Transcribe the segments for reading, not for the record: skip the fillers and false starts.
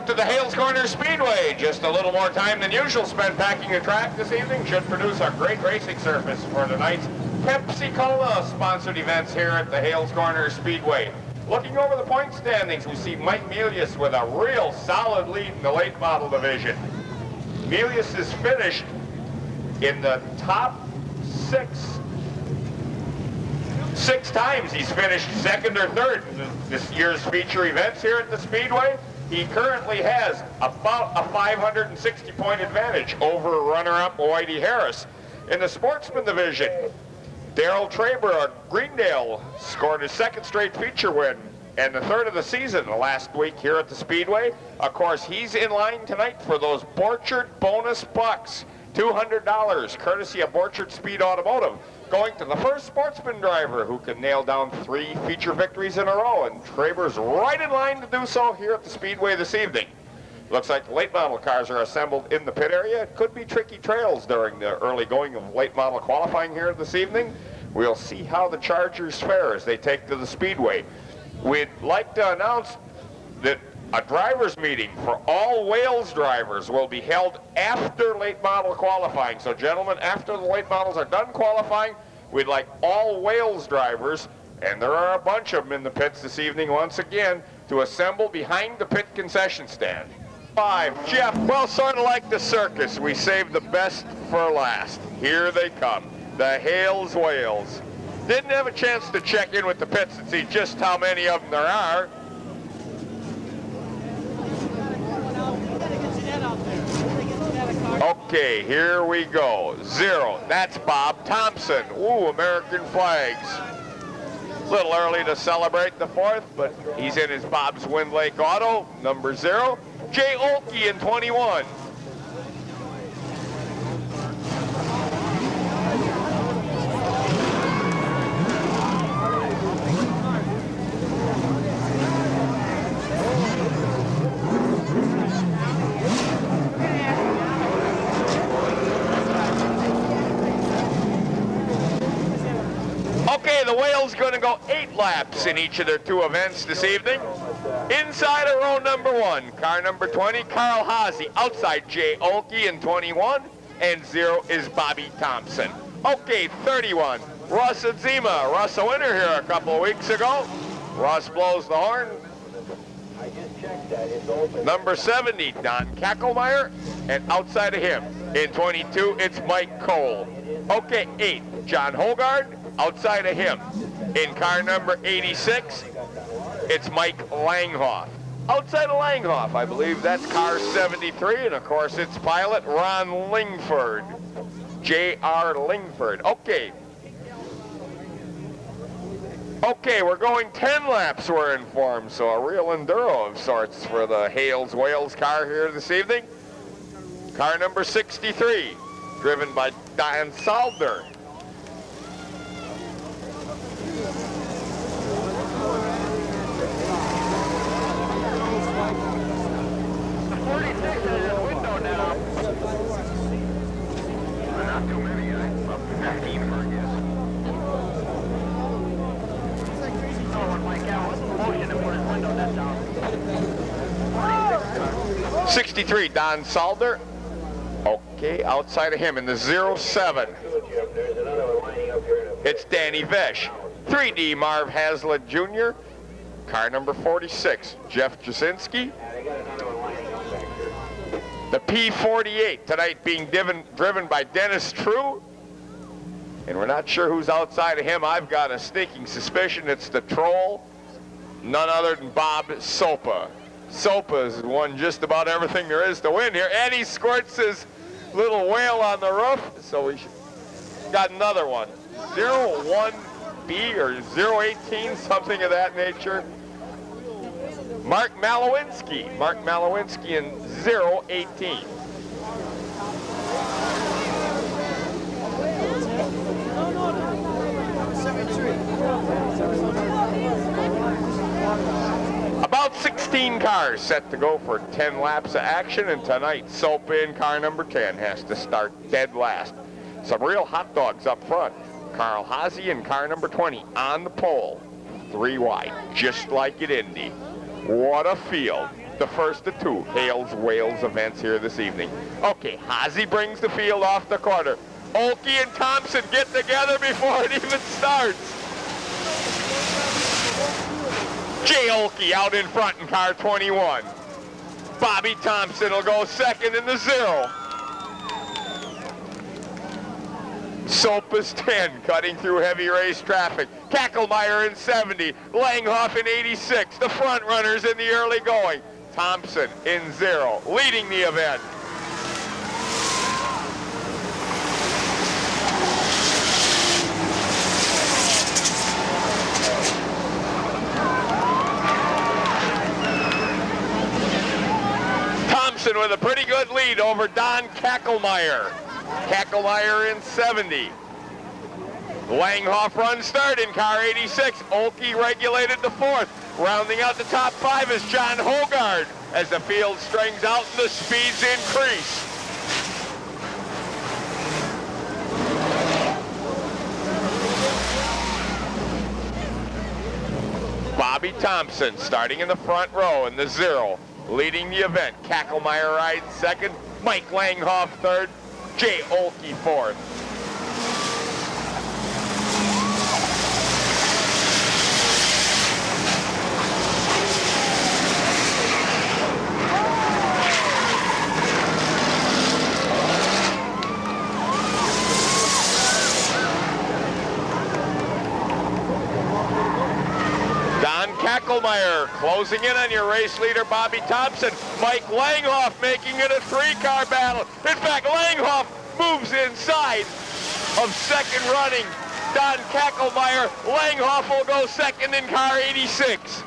Welcome to the Hales Corner Speedway. Just a little more time than usual spent packing the track this evening should produce a great racing surface for tonight's Pepsi-Cola sponsored events here at the Hales Corner Speedway. Looking over the point standings, we see Mike Melius with a real solid lead in the late model division. Melius is finished in the top six times. He's finished second or third in this year's feature events here at the Speedway. He currently has about a 560-point advantage over runner-up Whitey Harris. In the sportsman division, Daryl Traber of Greendale scored his second straight feature win and the third of the season last week here at the Speedway. Of course, he's in line tonight for those Borchard bonus bucks, $200, courtesy of Borchard Speed Automotive, going to the first sportsman driver who can nail down 3 feature victories in a row, and Traber's right in line to do so here at the Speedway this evening. Looks like the late model cars are assembled in the pit area. It could be tricky trails during the early going of late model qualifying here this evening. We'll see how the Chargers fare as they take to the Speedway. We'd like to announce that a driver's meeting for all Wales drivers will be held after late model qualifying. So gentlemen, after the late models are done qualifying, we'd like all Wales drivers, and there are a bunch of them in the pits this evening once again, to assemble behind the pit concession stand. 5, Jeff, well, sort of like the circus, we saved the best for last. Here they come, the Hales Wales. Didn't have a chance to check in with the pits and see just how many of them there are. Okay, here we go. 0, that's Bob Thompson. Ooh, American flags. A little early to celebrate the 4th, but he's in his Bob's Wind Lake Auto, number 0. Jay Olkey in 21. Okay, the Wales going to go 8 laps in each of their 2 events this evening. Inside of row number 1, car number 20, Carl Haase. Outside, Jay Olkey in 21, and 0 is Bobby Thompson. Okay, 31, Russ Adzema. Russ a winner here a couple of weeks ago. Russ blows the horn. Number 70, Don Kackelmeyer, and outside of him, in 22, it's Mike Cole. Okay, 8, John Hogard. Outside of him, in car number 86, it's Mike Langhoff. Outside of Langhoff, I believe that's car 73, and of course its pilot, Ron Lingford, J.R. Lingford. Okay, we're going 10 laps, we're informed, so a real enduro of sorts for the Hales Wales car here this evening. Car number 63, driven by Diane Salder. Not too many, up to 15 for a guess. Oh, when Mike Allen motioned to put his window net down. 63, Don Salder. Okay, outside of him in the 07. It's Danny Vesh. 3D Marv Hazlitt Jr. Car number 46, Jeff Jasinski. The P48 tonight being driven by Dennis True. And we're not sure who's outside of him. I've got a sneaking suspicion it's the Troll, none other than Bob Sopa. Sopa's won just about everything there is to win here. And he squirts his little whale on the roof, so we got another one. 01B or 018, something of that nature. Mark Malowinski in 018. About 16 cars set to go for 10 laps of action, and tonight Soap in car number 10 has to start dead last. Some real hot dogs up front. Carl Haase in car number 20 on the pole. 3 wide, just like at Indy. What a field. the first of two Hales Wales events here this evening. Okay, Hazy brings the field off the quarter. Oakey and Thompson get together before it even starts. Jay Oakey out in front in car 21. Bobby Thompson will go second in the 0. Sopas 10, cutting through heavy race traffic. Kacklemeyer in 70, Langhoff in 86, the front runners in the early going. Thompson in 0, leading the event. Thompson with a pretty good lead over Don Kacklemeyer. Kacklemeyer in 70. Langhoff runs third in car 86. Oakey regulated the 4th. Rounding out the top 5 is John Hogard as the field strings out and the speeds increase. Bobby Thompson starting in the front row in the 0, leading the event. Kacklemeyer rides second, Mike Langhoff third, Jay Oakey 4th. Kacklemeyer closing in on your race leader, Bobby Thompson. Mike Langhoff making it a 3-car battle. In fact, Langhoff moves inside of second running Don Kacklemeyer. Langhoff will go second in car 86.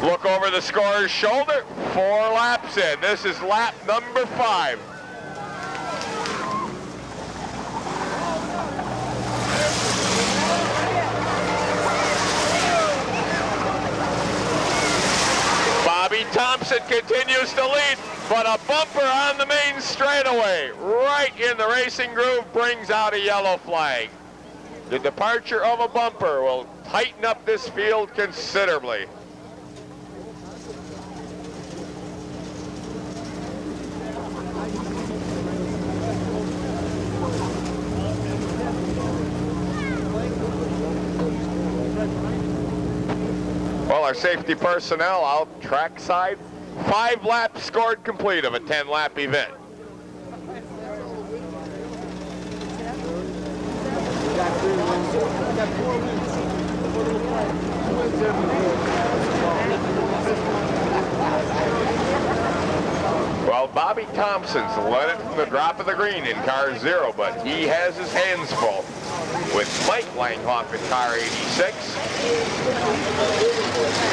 Look over the scorer's shoulder. 4 laps in. This is lap number 5. Bobby Thompson continues to lead, but a bumper on the main straightaway, right in the racing groove, brings out a yellow flag. The departure of a bumper will tighten up this field considerably. Well, our safety personnel out trackside. 5 laps scored complete of a 10-lap event. Well, Bobby Thompson's led it from the drop of the green in car 0, but he has his hands full with Mike Langhoff in car 86.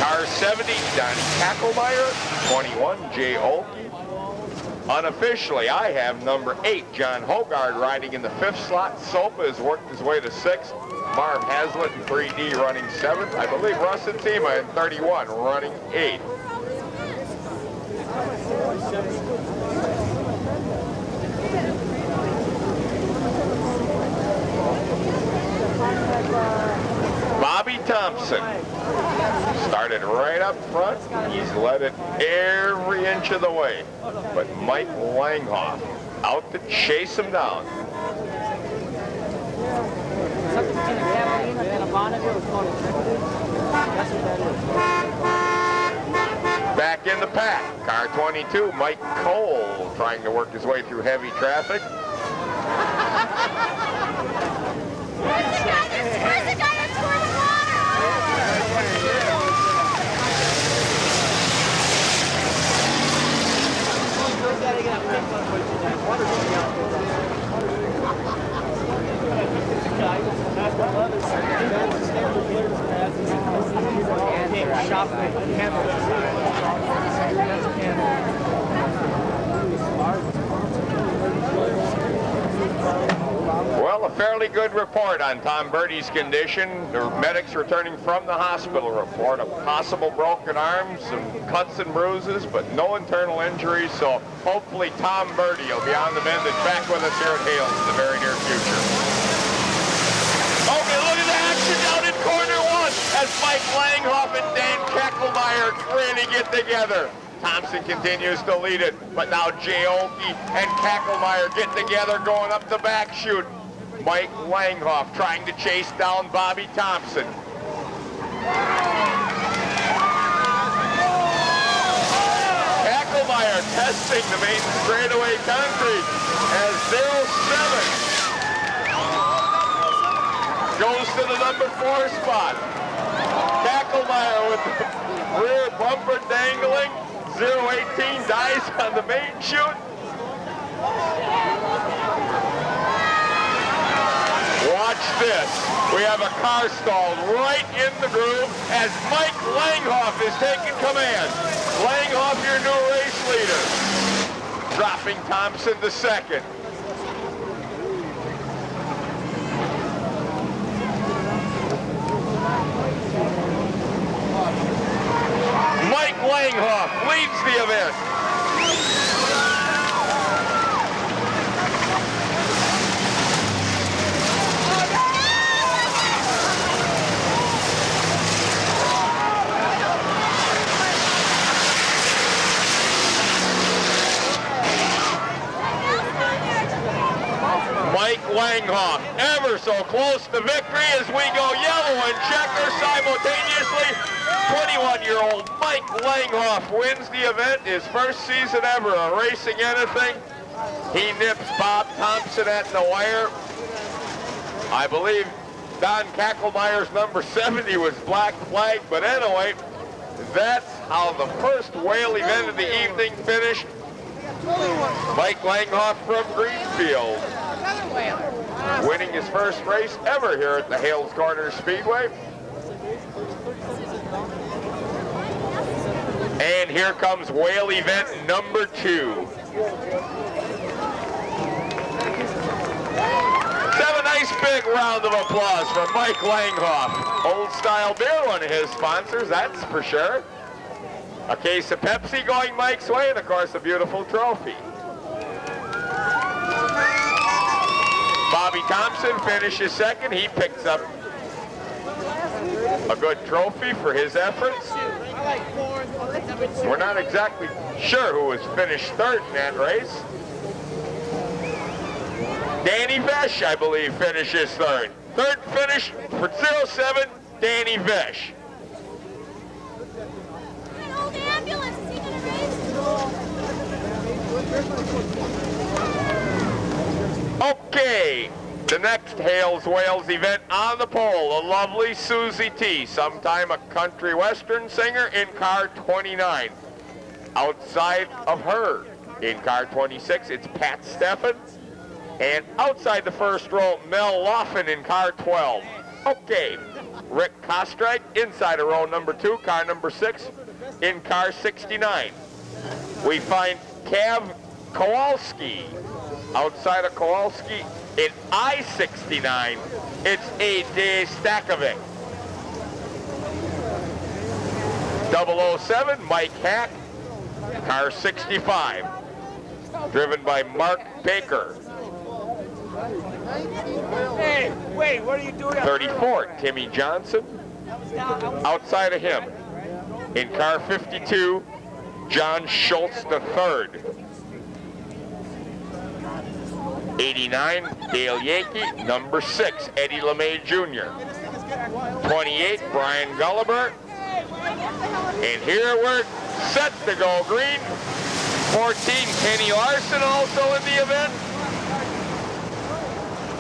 Car 70, Donnie Kacklemeyer. 21, Jay Oakey. Unofficially, I have number 8, John Hogard, riding in the 5th slot. Sopa has worked his way to 6th. Marv Hazlitt in 3D running 7th. I believe Russ and Tima in 31 running 8th. Bobby Thompson started right up front. He's led it every inch of the way. But Mike Langhoff out to chase him down. Back in the pack, car 22, Mike Cole trying to work his way through heavy traffic. Where's the guy that scored the Well, a fairly good report on Tom Birdie's condition. The medics returning from the hospital report a possible broken arm, some cuts and bruises, but no internal injuries. So hopefully Tom Birdie will be on the mend and back with us here at Hales in the very near future. Okay, look at the action down in corner 1. as Mike Langhoff and Dan Keckelmeyer really get together. Thompson continues to lead it, but now Jay Oakey and Keckelmeyer get together going up the back chute. Mike Langhoff trying to chase down Bobby Thompson. Keckelmeyer testing the main straightaway concrete as 07 goes to the number 4 spot. Keckelmeyer with the rear bumper dangling. 018 dies on the main chute. Watch this. We have a car stalled right in the groove as Mike Langhoff is taking command. Langhoff, your new race leader. Dropping Thompson to second. Mike Langhoff leads the event. Mike Langhoff ever so close to victory as we go yellow and checker simultaneously. 21-year-old Mike Langhoff wins the event, his first season ever of racing anything. He nips Bob Thompson at the wire. I believe Don Keckelmeyer's number 70 was black flag, but anyway, that's how the first whale event of the evening finished. Mike Langhoff from Greenfield, winning his first race ever here at the Hales Corner Speedway. And here comes whale event number 2. Let's have a nice big round of applause for Mike Langhoff. Old Style Beer, one of his sponsors, that's for sure. A case of Pepsi going Mike's way, and of course a beautiful trophy. Bobby Thompson finishes second. He picks up a good trophy for his efforts. We're not exactly sure who was finished third in that race. Danny Vesh, I believe, finishes third. Third finish for 07, Danny Vesh. Oh, the ambulance, is he gonna race? Okay, the next Hales Wales event on the pole, a lovely Susie T, sometime a country western singer in car 29. Outside of her, in car 26, it's Pat Steffen. And outside the first row, Mel Laughlin in car 12. Okay, Rick Kostrike inside of row number 2, car number 6, in car 69. We find Cav Kowalski outside of Kowalski in I-69. It's A.J. Stakovic. 007, Mike Hack, car 65, driven by Mark Baker. Hey, wait, what are you doing? 34, Timmy Johnson. Outside of him, in car 52, John Schultz III. 89, Dale Yankee. Number 6, Eddie LeMay Jr. 28, Brian Gulliver. And here we're set to go green. 14, Kenny Larson also in the event.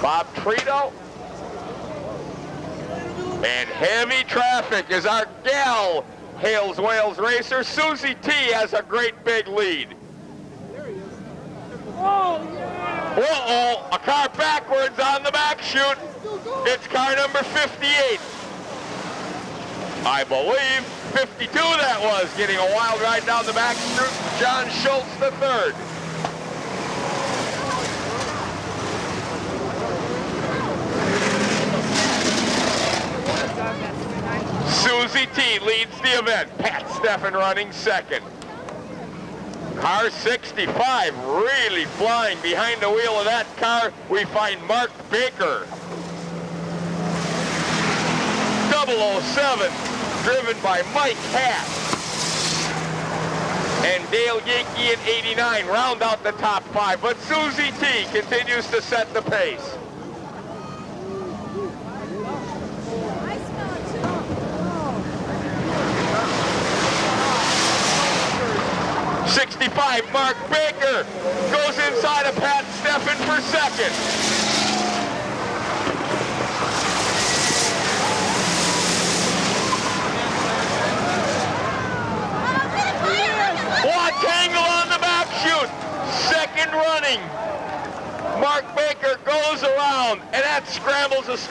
Bob Trito. And heavy traffic is our gal Hales Wales racer. Susie T has a great big lead. Uh-oh, a car backwards on the back chute. It's car number 58. I believe 52 that was, getting a wild ride down the back chute. John Schultz III. Susie T leads the event. Pat Steffen running second. Car 65 really flying. Behind the wheel of that car, we find Mark Baker. 007, driven by Mike Hatt. And Dale Yankee in 89 round out the top 5, but Susie T continues to set the pace. I smell it too. 65, Mark Baker goes inside of Pat Steffen for second. Tangle on the back chute, second running. Mark Baker goes around, and that scrambles us.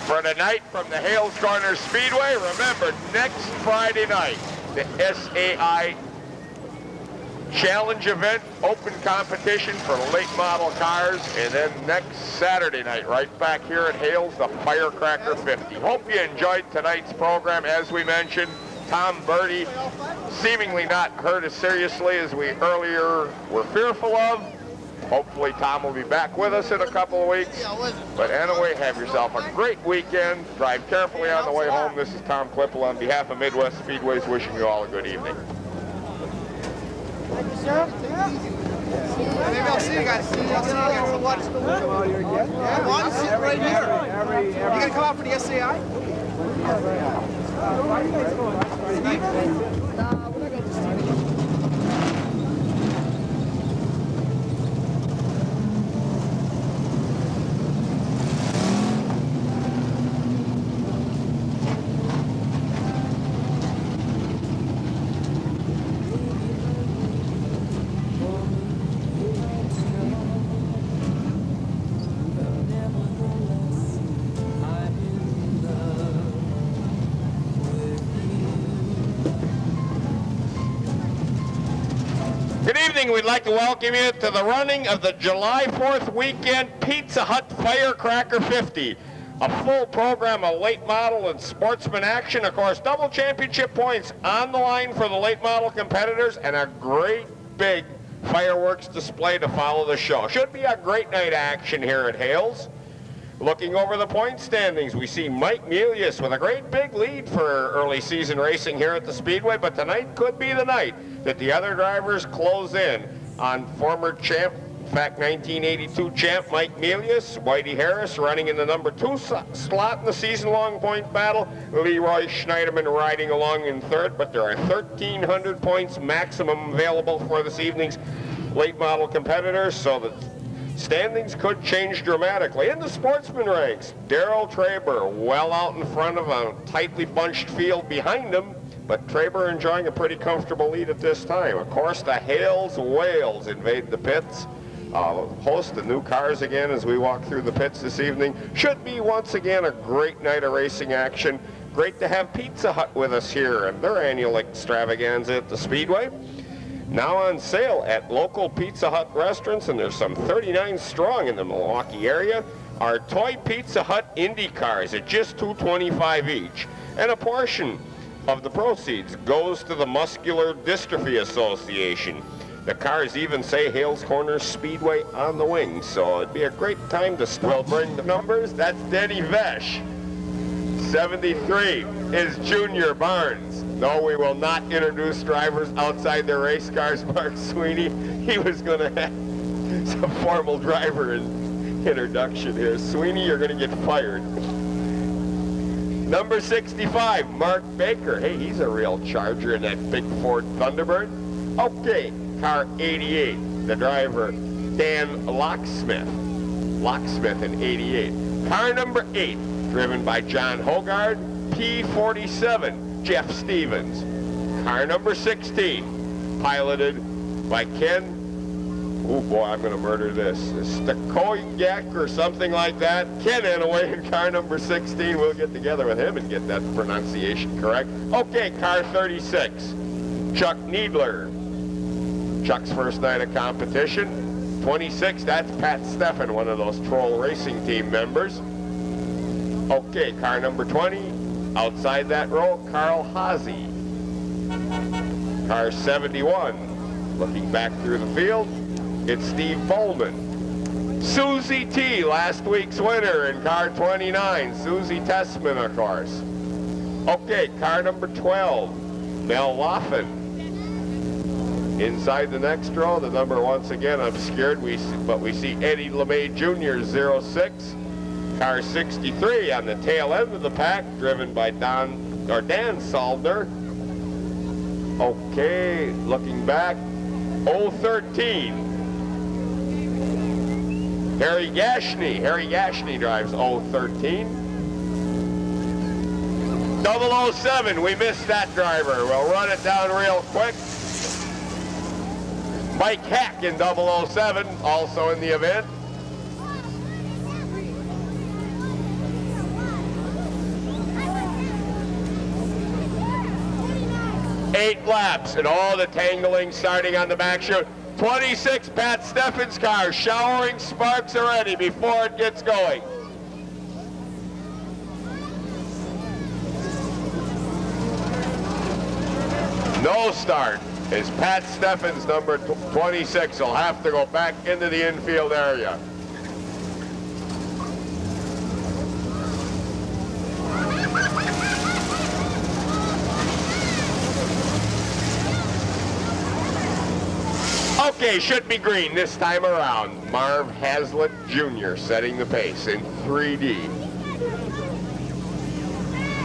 For tonight from the Hales Corner Speedway, remember, next Friday night, the SAI Challenge event, open competition for late model cars, and then next Saturday night, right back here at Hales, the Firecracker 50. Hope you enjoyed tonight's program. As we mentioned, Tom Birdie seemingly not hurt as seriously as we earlier were fearful of. Hopefully Tom will be back with us in a couple of weeks. But anyway, have yourself a great weekend. Drive carefully on the way home. This is Tom Klippel on behalf of Midwest Speedways, wishing you all a good evening. Maybe I'll see you guys. I'll see you guys to watch the win. Yeah, well, I'm sitting right here. You gonna come out for the SAI? evening, we'd like to welcome you to the running of the July 4th weekend Pizza Hut Firecracker 50. A full program of late model and sportsman action. Of course, double championship points on the line for the late model competitors, and a great big fireworks display to follow the show. Should be a great night of action here at Hales. Looking over the point standings, we see Mike Melius with a great big lead for early season racing here at the Speedway, but tonight could be the night that the other drivers close in on former champ, in fact 1982 champ Mike Melius, Whitey Harris running in the number 2 slot in the season-long point battle, Leroy Schneiderman riding along in third, but there are 1,300 points maximum available for this evening's late model competitors, so the standings could change dramatically. In the sportsman ranks, Darrell Traber well out in front of a tightly bunched field behind him, but Traber enjoying a pretty comfortable lead at this time. Of course, the Hales Whales invade the pits. Host the new cars again as we walk through the pits this evening. Should be once again a great night of racing action. Great to have Pizza Hut with us here and their annual extravaganza at the Speedway. Now on sale at local Pizza Hut restaurants, and there's some 39 strong in the Milwaukee area, are toy Pizza Hut Indy cars at just $2.25 each. And a portion of the proceeds goes to the Muscular Dystrophy Association. The cars even say Hales Corners Speedway on the wing, so it'd be a great time to we'll bring the numbers. That's Denny Vesh. 73 is Junior Barnes. No, we will not introduce drivers outside their race cars, Mark Sweeney. He was going to have some formal driver introduction here. Sweeney, you're going to get fired. Number 65, Mark Baker. Hey, he's a real charger in that big Ford Thunderbird. Okay, car 88, the driver, Dan Locksmith. Locksmith in 88. Car number 8, driven by John Hogard, P47, Jeff Stevens. Car number 16, piloted by Ken, oh boy, I'm going to murder this, Stakoyak or something like that. Ken Anaway in car number 16. We'll get together with him and get that pronunciation correct. Okay, car 36, Chuck Needler. Chuck's first night of competition. 26, that's Pat Steffen, one of those Troll Racing Team members. Okay, car number 20, outside that row, Carl Haase. Car 71, looking back through the field, it's Steve Bowman. Susie T, last week's winner in car 29, Susie Tessman, of course. Okay, car number 12, Mel Laughlin. Inside the next row, the number once again obscured, but we see Eddie LeMay Jr., 06. Car 63 on the tail end of the pack, driven by Dan Saldner. Okay, looking back, 013. Harry Gashney. Harry Gashney drives 013. 007, we missed that driver. We'll run it down real quick. Mike Hack in 007, also in the event. Eight laps and all the tangling starting on the back chute. 26, Pat Steffen's car, showering sparks already before it gets going. No start is Pat Steffen's number 26. He'll have to go back into the infield area. Okay, should be green this time around. Marv Hazlitt Jr. setting the pace in 3D.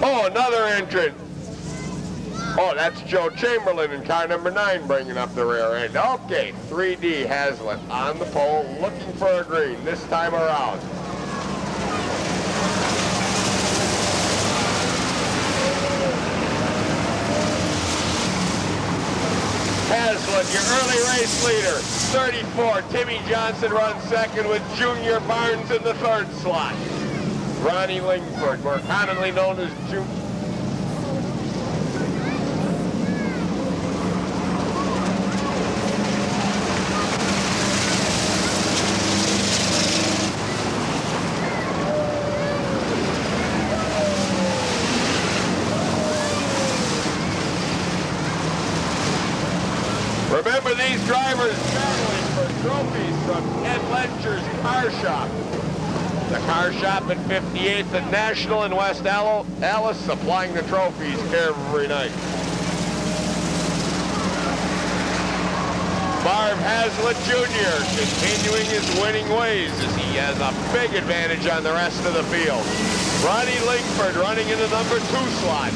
Oh, another entrant. Oh, that's Joe Chamberlain in car number 9 bringing up the rear end. Okay, 3D Hazlitt on the pole looking for a green this time around. Hazlitt, your early race leader. 34, Timmy Johnson runs second with Junior Barnes in the third slot. Ronnie Lingford, more commonly known as Junior. Remember these drivers battling for trophies from Ed Lencher's car shop. The car shop at 58th and National in West Allis, supplying the trophies every night. Marv Hazlitt Jr. continuing his winning ways as he has a big advantage on the rest of the field. Ronnie Lingford running in the number 2 slot.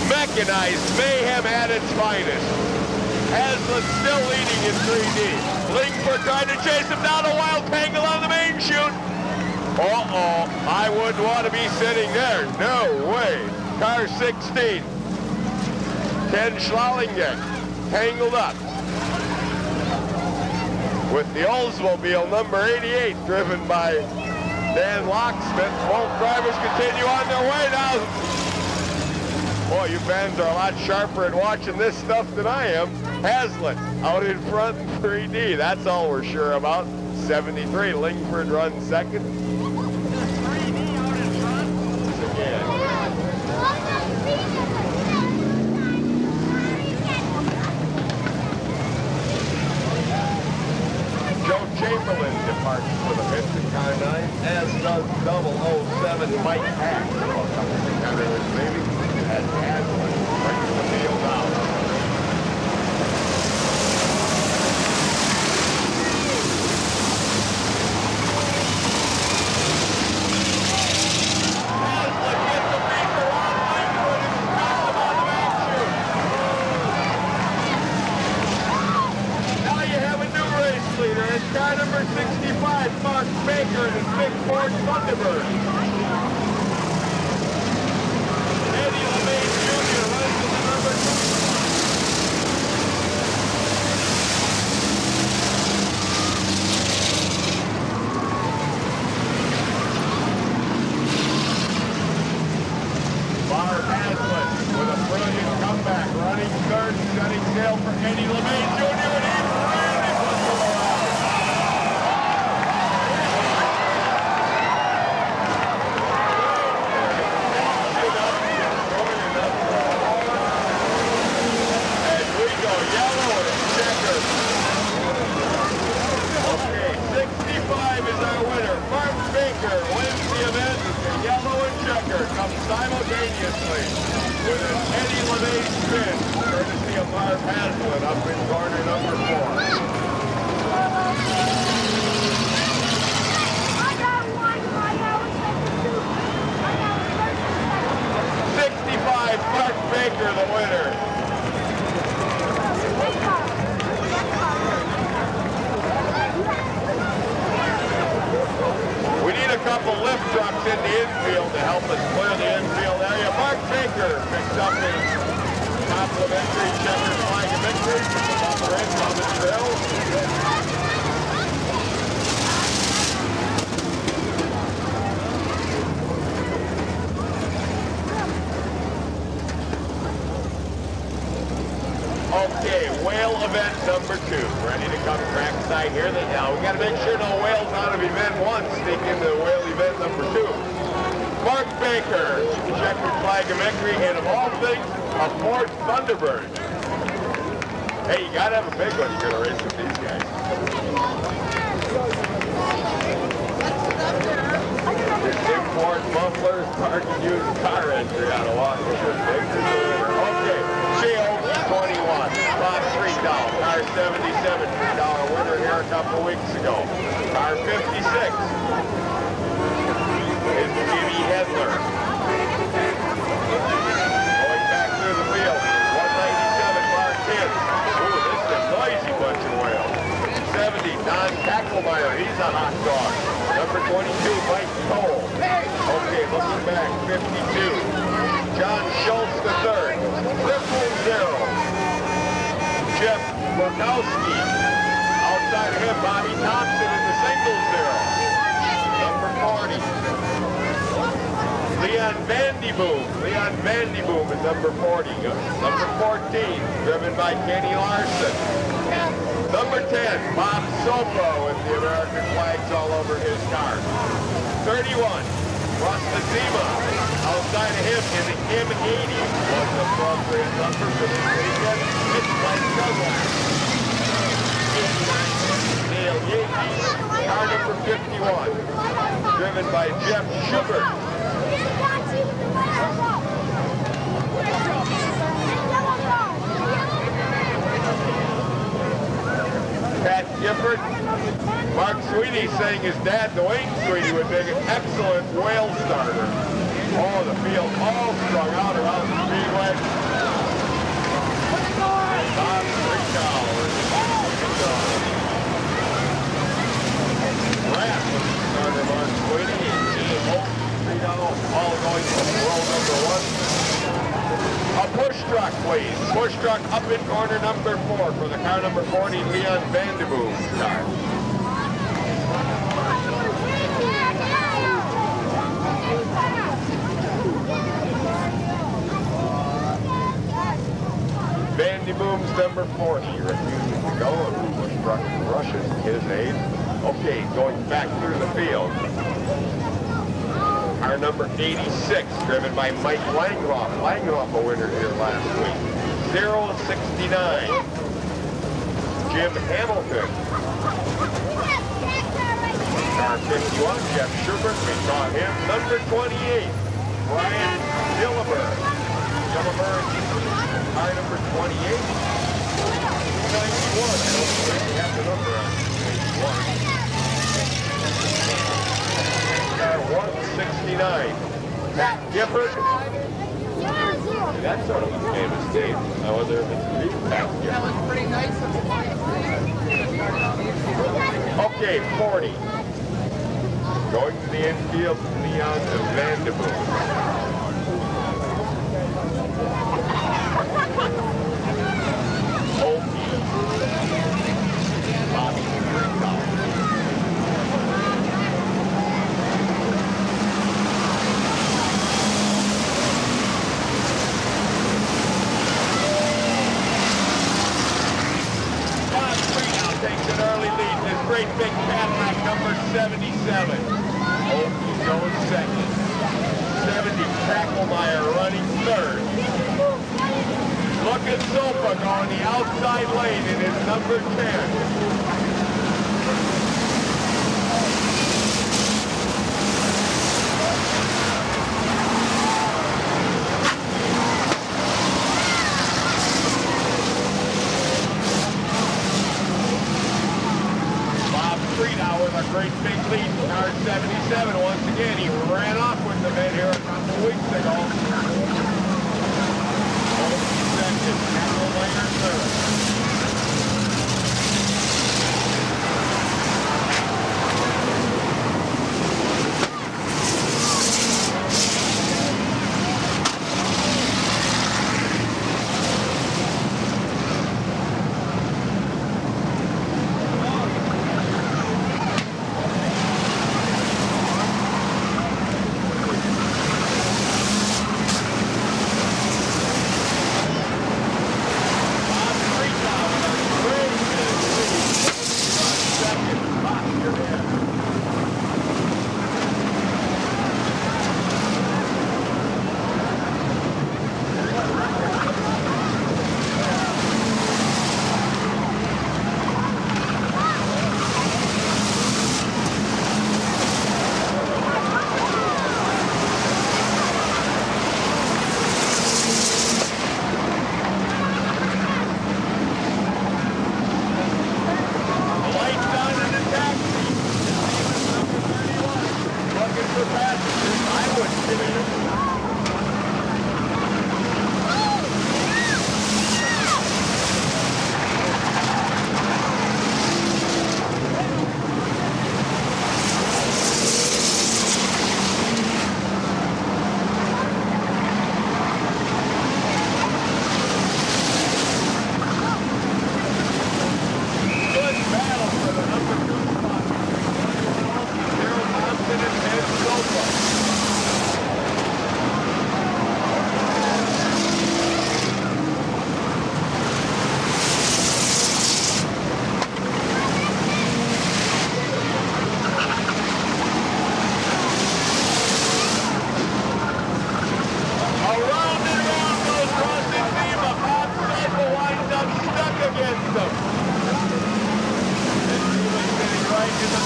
Mechanized mayhem at its finest. Hazlitt still leading in 3D. Lingford trying to chase him down, a wild tangle on the main chute. Uh-oh, I wouldn't want to be sitting there. No way. Car 16. Ken Schlaulinger tangled up with the Oldsmobile number 88 driven by Dan Locksmith. Both drivers continue on their way now. Boy, you fans are a lot sharper at watching this stuff than I am. Hazlitt out in front in 3D. That's all we're sure about. 73. Lingford runs second. 3D out in front. Again. Joe Chamberlain departs for the Vincent car 9, as does 007 Mike Hack. Maybe. As Hazlitt brings the field out. Hazlitt gets the beaker on Lingford and stops him on the back chute. Now you have a new race leader. It's car number 65, Mark Baker, in his big Ford Thunderbird. Setting sail for Eddie LeMay Jr. and he really puts him around. And we go yellow and checker. Okay, 65 is our winner. Mark Baker wins the event. Yellow and checker come simultaneously with an Eddie LeMay spin. Courtesy of Marv Hazlitt up in corner number 4. I got one. I got 65, Mark Baker, the winner. We need a couple lift trucks in the infield to help us clear the infield area. Mark Baker picks up his complimentary checkered flag of victory from the upper end of the drill. Okay, whale event number 2. Ready to come trackside here. Now we got to make sure no whales out of event 1 sneak into whale event number 2. Mark Baker, checkered flag of victory, and of all things, a Ford Thunderbird. Hey, you got to have a big one. You're going to race with these guys. Big Ford mufflers, parking used car entry out of Washington. Okay, Geo 21, Bob $3, car 77, $3 winner here a couple weeks ago. Car 56 is Jimmy Hedler. Going back through the field, 197, Mark Hibbs. Ooh, this is a noisy bunch of whales. 70, Don Tacklemeyer, he's a hot dog. Number 22, Mike Cole. Okay, looking back, 52. John Schultz III. 000. Jeff Borkowski. Outside of him, Bobby Thompson in the single 0. Number 40. Leon Vandy Boom is number 40. Number 14, driven by Kenny Larson. Number 10, Bob Sopo with the American flags all over his car. 31, Russ Azima. Outside of him in the M80 was the appropriate number for this weekend. It's Mike Douglas. 89, Neil Yates. Car number 51, driven by Jeff Schubert. Pat Gifford. Mark Sweeney saying his dad, Dwayne Sweeney, would make an excellent whale starter. Oh, the field all strung out around the Speedway. Bob Freakow. Rapp was the starter, Mark Sweeney. Ian Holt, Freakow, all going from row number 1. A push truck, please. Push truck up in corner number 4 for the car number 40, Leon Vandeboom's car. Vandeboom's number 40 refuses to go, and the push truck rushes to his aid. Okay, going back through the field. Car number 86, driven by Mike Langhoff. Langhoff a winner here last week. 069. Jim Hamilton. Car 51, Jeff Schubert. We saw him. Number 28, Brian Gilliber. Gilliber, car number 28. 91. I don't think we have the number on 81. Car 169, Pat Gifford. That's sort of a famous name. I wonder if it's real Pat Gifford. That was pretty nice. Okay, 40. Going to the infield, Leon Vandeboom. Opie. Bobby Freakow. Takes an early lead. This great big Cadillac number 77. Opie goes second. 70, Tacklemeyer running third. Look at Sopa going the outside lane in his number 10. With a great big lead, car 77. Once again, he ran off with the men here a couple weeks ago. Second, Tacklemeyer third.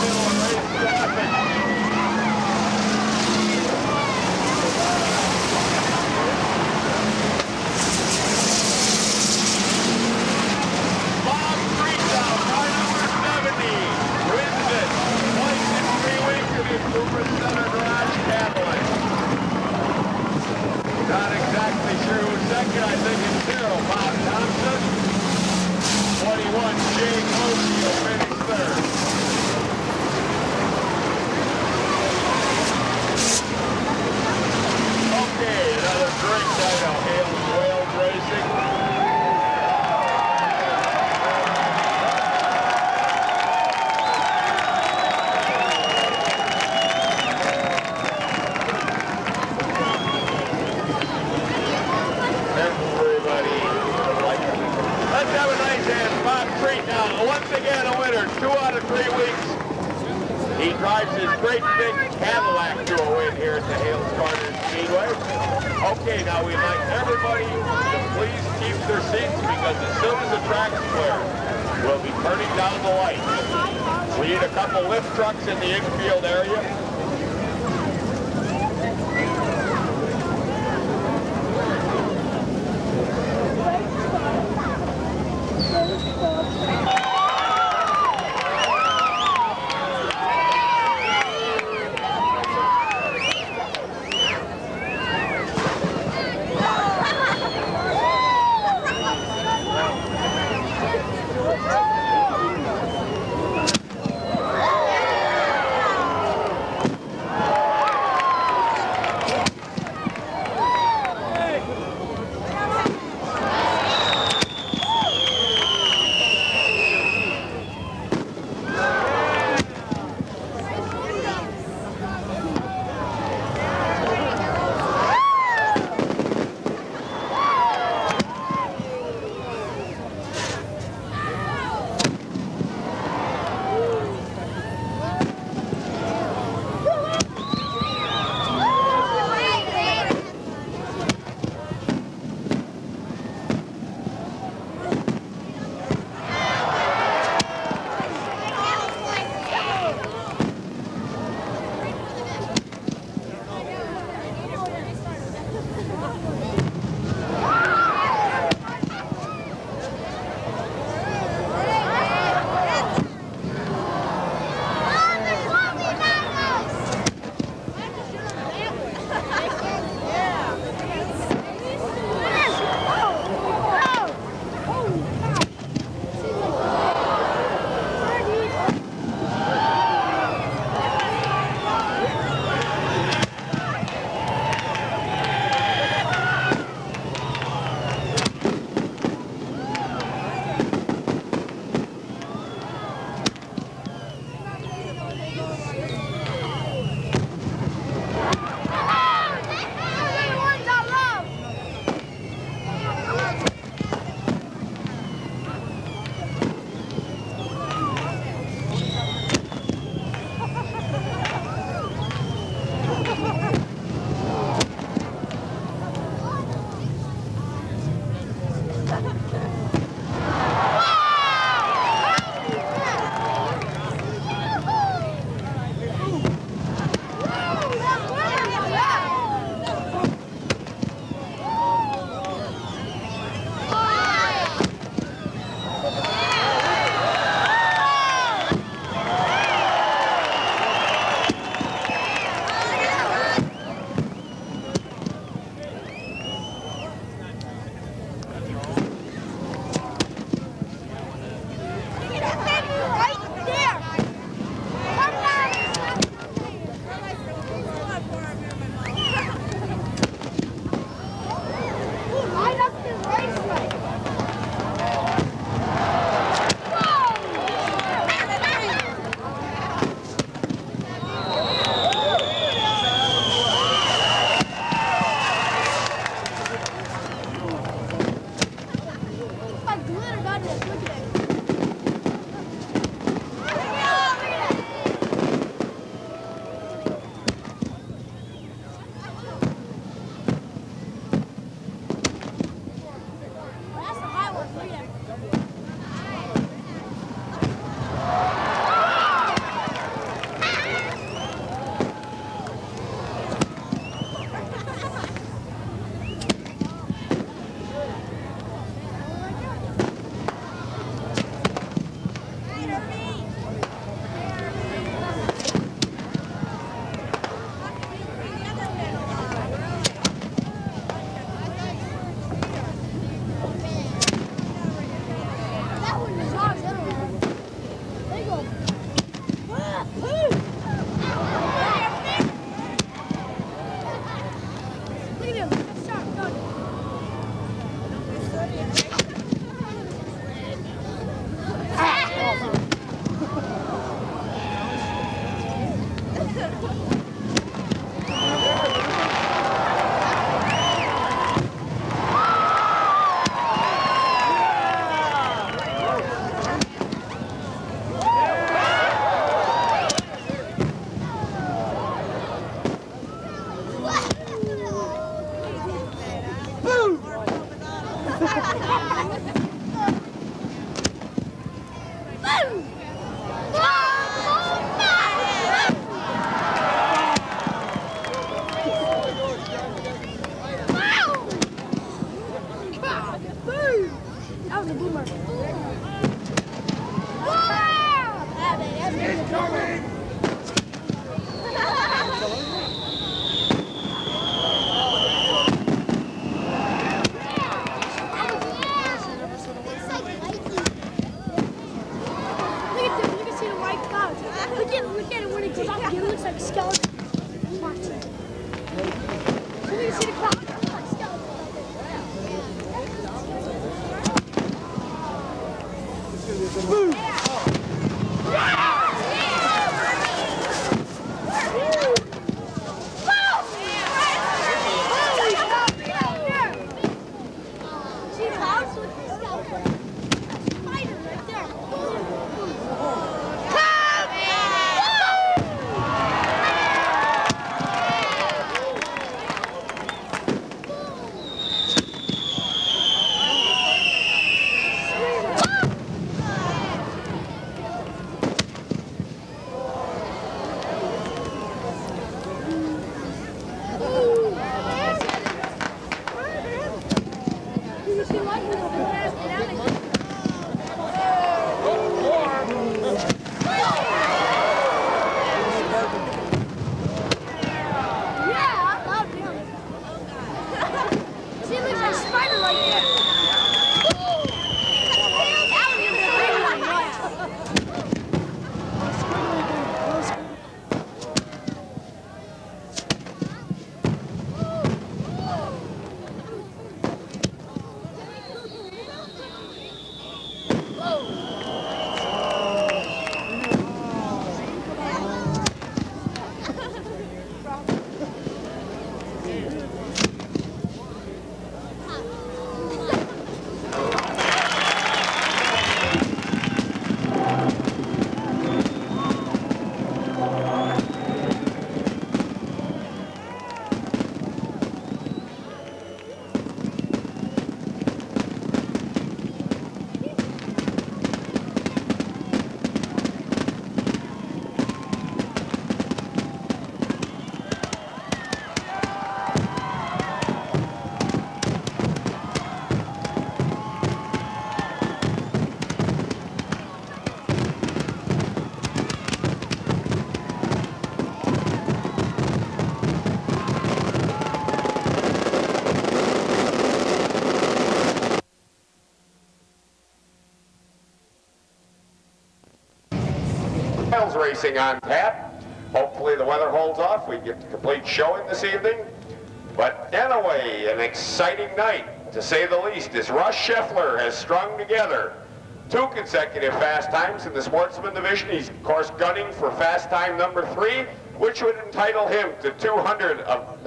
middle of race traffic. Bob Freetown, car number 70, wins it. Twice in 3 weeks in his Cooper Center Garage Cadillac. Not exactly sure who's second. I think it's 0. Bob Thompson. 21, Jay Mosey will finish third. Okay, another great night of Hales Wales Racing. Everybody, let's have a nice hand. Bob Freetown, once again a winner, 2 out of 3 weeks. He drives his great big Cadillac to a win here at the Hales Corners Speedway. Okay, now we'd like everybody to please keep their seats because as soon as the track's clear, we'll be turning down the lights. We need a couple lift trucks in the infield area. Look at it when it goes up. It looks like a skeleton. Watch it. Look at see the cloud. It looks like a skeleton. See the clouds? Look at the skeleton. Spider right there. Hales racing on tap. Hopefully the weather holds off. We get the complete showing this evening. But anyway, an exciting night, to say the least, as Russ Scheffler has strung together 2 consecutive fast times in the sportsman division. He's, of course, gunning for fast time number 3, which would entitle him to $200 of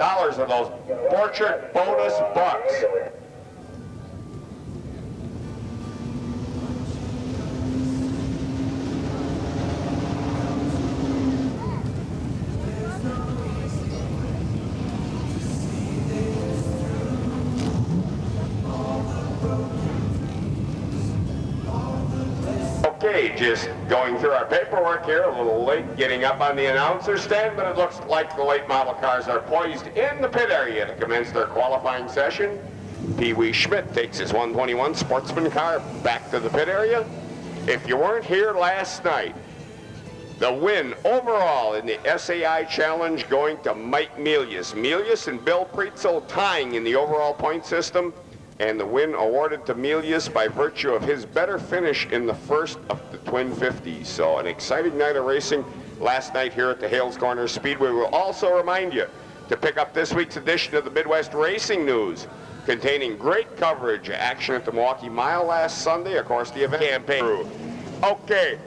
those Borchardt bonus bucks. Okay, just going through our paperwork here, a little late getting up on the announcer stand, but it looks like the late model cars are poised in the pit area to commence their qualifying session. Pee Wee Schmidt takes his 121 sportsman car back to the pit area. If you weren't here last night, the win overall in the SAI Challenge going to Mike Milius. Milius and Bill Preetzel tying in the overall point system, and the win awarded to Milius by virtue of his better finish in the first of the Twin 50s. So an exciting night of racing last night here at the Hales Corners Speedway. We'll also remind you to pick up this week's edition of the Midwest Racing News, containing great coverage, action at the Milwaukee Mile last Sunday, of course the event campaign. Okay,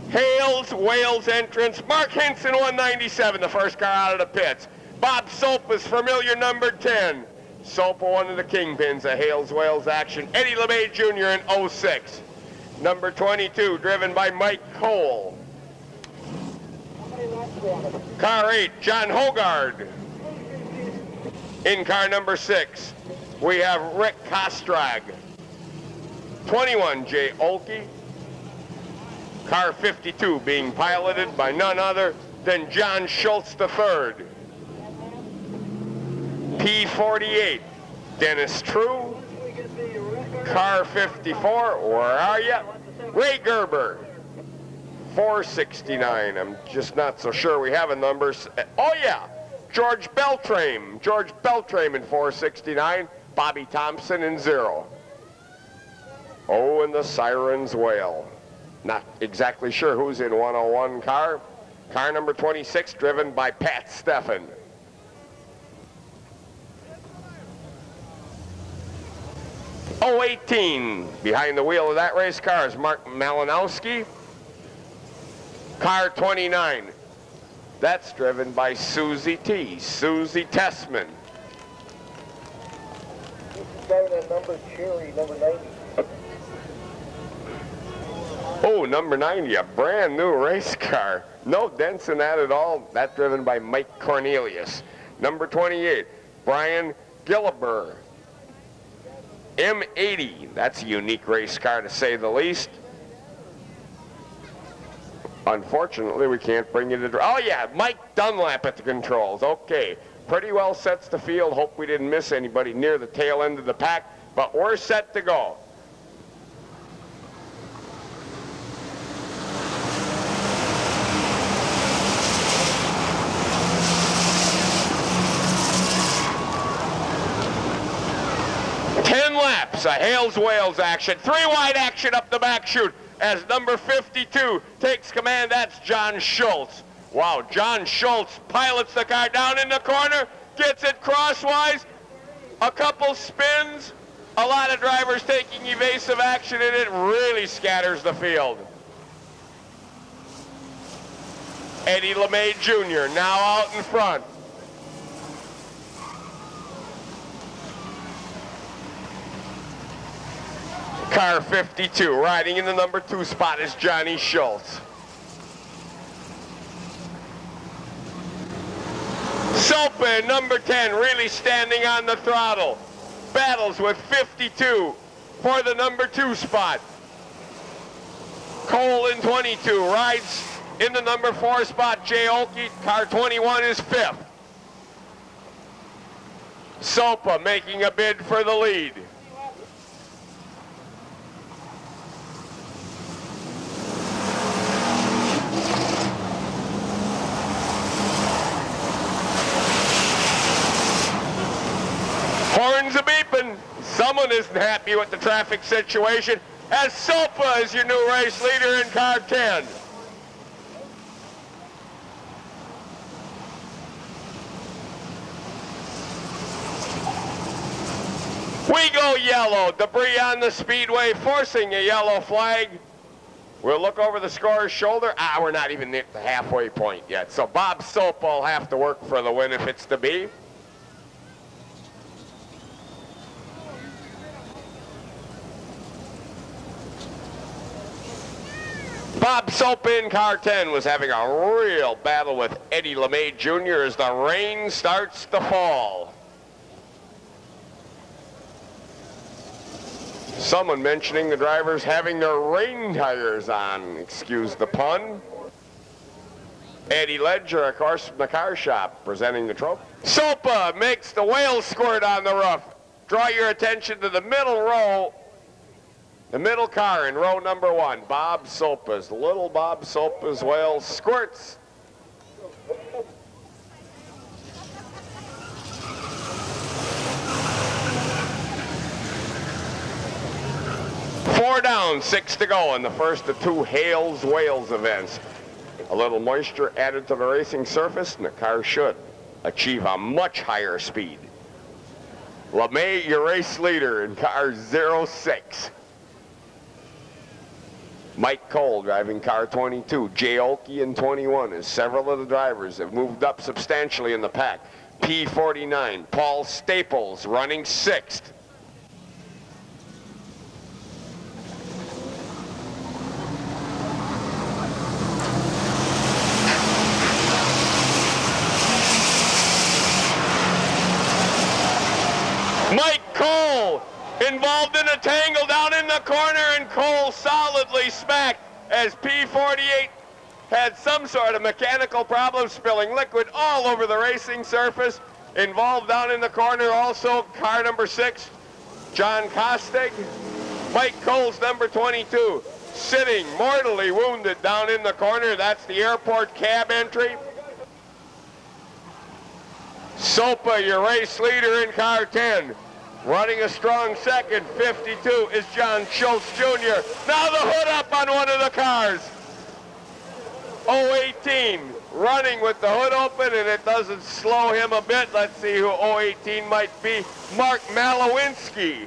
Hales, Wales entrance, Mark Hinson 197, the first car out of the pits. Bob Sopa's familiar number 10. Sopa, one of the kingpins of Hales Wales action. Eddie LeMay Jr. in 06. Number 22, driven by Mike Cole. Car 8, John Hogard. In car number 6, we have Rick Kostrag. 21, Jay Olkey. Car 52 being piloted by none other than John Schultz III. P48, Dennis True. Car 54, where are you? Ray Gerber. 469. I'm just not so sure we have a number. Oh yeah, George Beltrame. George Beltrame in 469. Bobby Thompson in 0. Oh, and the sirens wail. Not exactly sure who's in 101 car. Car number 26, driven by Pat Steffen. Oh, 18. Behind the wheel of that race car is Mark Malinowski. Car 29. That's driven by Susie T. Susie Tessman. Number Cherry, number 90. Oh, number 90, a brand new race car. No dents in that at all. That driven by Mike Cornelius. Number 28, Brian Gillibur. M80, that's a unique race car to say the least. Unfortunately, we can't bring you to... Oh yeah, Mike Dunlap at the controls. Okay, pretty well sets the field. Hope we didn't miss anybody near the tail end of the pack, but we're set to go. Laps, a Hales-Wales action, 3 wide action up the back chute as number 52 takes command. That's John Schultz. Wow, John Schultz pilots the car down in the corner, gets it crosswise, a couple spins, a lot of drivers taking evasive action, and it really scatters the field. Eddie LeMay Jr. now out in front. Car 52, riding in the number 2 spot is Johnny Schultz. Sopa, number 10, really standing on the throttle. Battles with 52 for the number 2 spot. Cole in 22 rides in the number 4 spot. Jay Olkey, car 21 is 5th. Sopa making a bid for the lead. Horns are beeping. Someone isn't happy with the traffic situation, as Sopa is your new race leader in car 10. We go yellow. Debris on the speedway, forcing a yellow flag. We'll look over the scorer's shoulder. We're not even at the halfway point yet. So Bob Sopa will have to work for the win if it's to be. Bob Sopa in car 10 was having a real battle with Eddie LeMay Jr. as the rain starts to fall. Someone mentioning the drivers having their rain tires on, excuse the pun. Eddie Ledger, of course, from the car shop, presenting the trophy. Sopa makes the whale squirt on the roof. Draw your attention to the middle row. The middle car in row number 1, Bob Sopa's, little Bob Sopa's whale squirts. Four down, 6 to go in the first of 2 Hales-Wales events. A little moisture added to the racing surface, and the car should achieve a much higher speed. LeMay, your race leader in car 06. Mike Cole driving car 22. Jay Olkey in 21 as several of the drivers have moved up substantially in the pack. P49, Paul Staples running 6th. Mike Cole involved in a tangle down in the corner, and Cole solidly smacked as P48 had some sort of mechanical problem, spilling liquid all over the racing surface. Involved down in the corner also car number 6, John Kostig. Mike Cole's number 22. sitting mortally wounded down in the corner. That's the airport cab entry. Sopa, your race leader in car 10. Running a strong second, 52, is John Schultz Jr. Now the hood up on one of the cars. 018 running with the hood open, and it doesn't slow him a bit. Let's see who 018 might be. Mark Malowinski.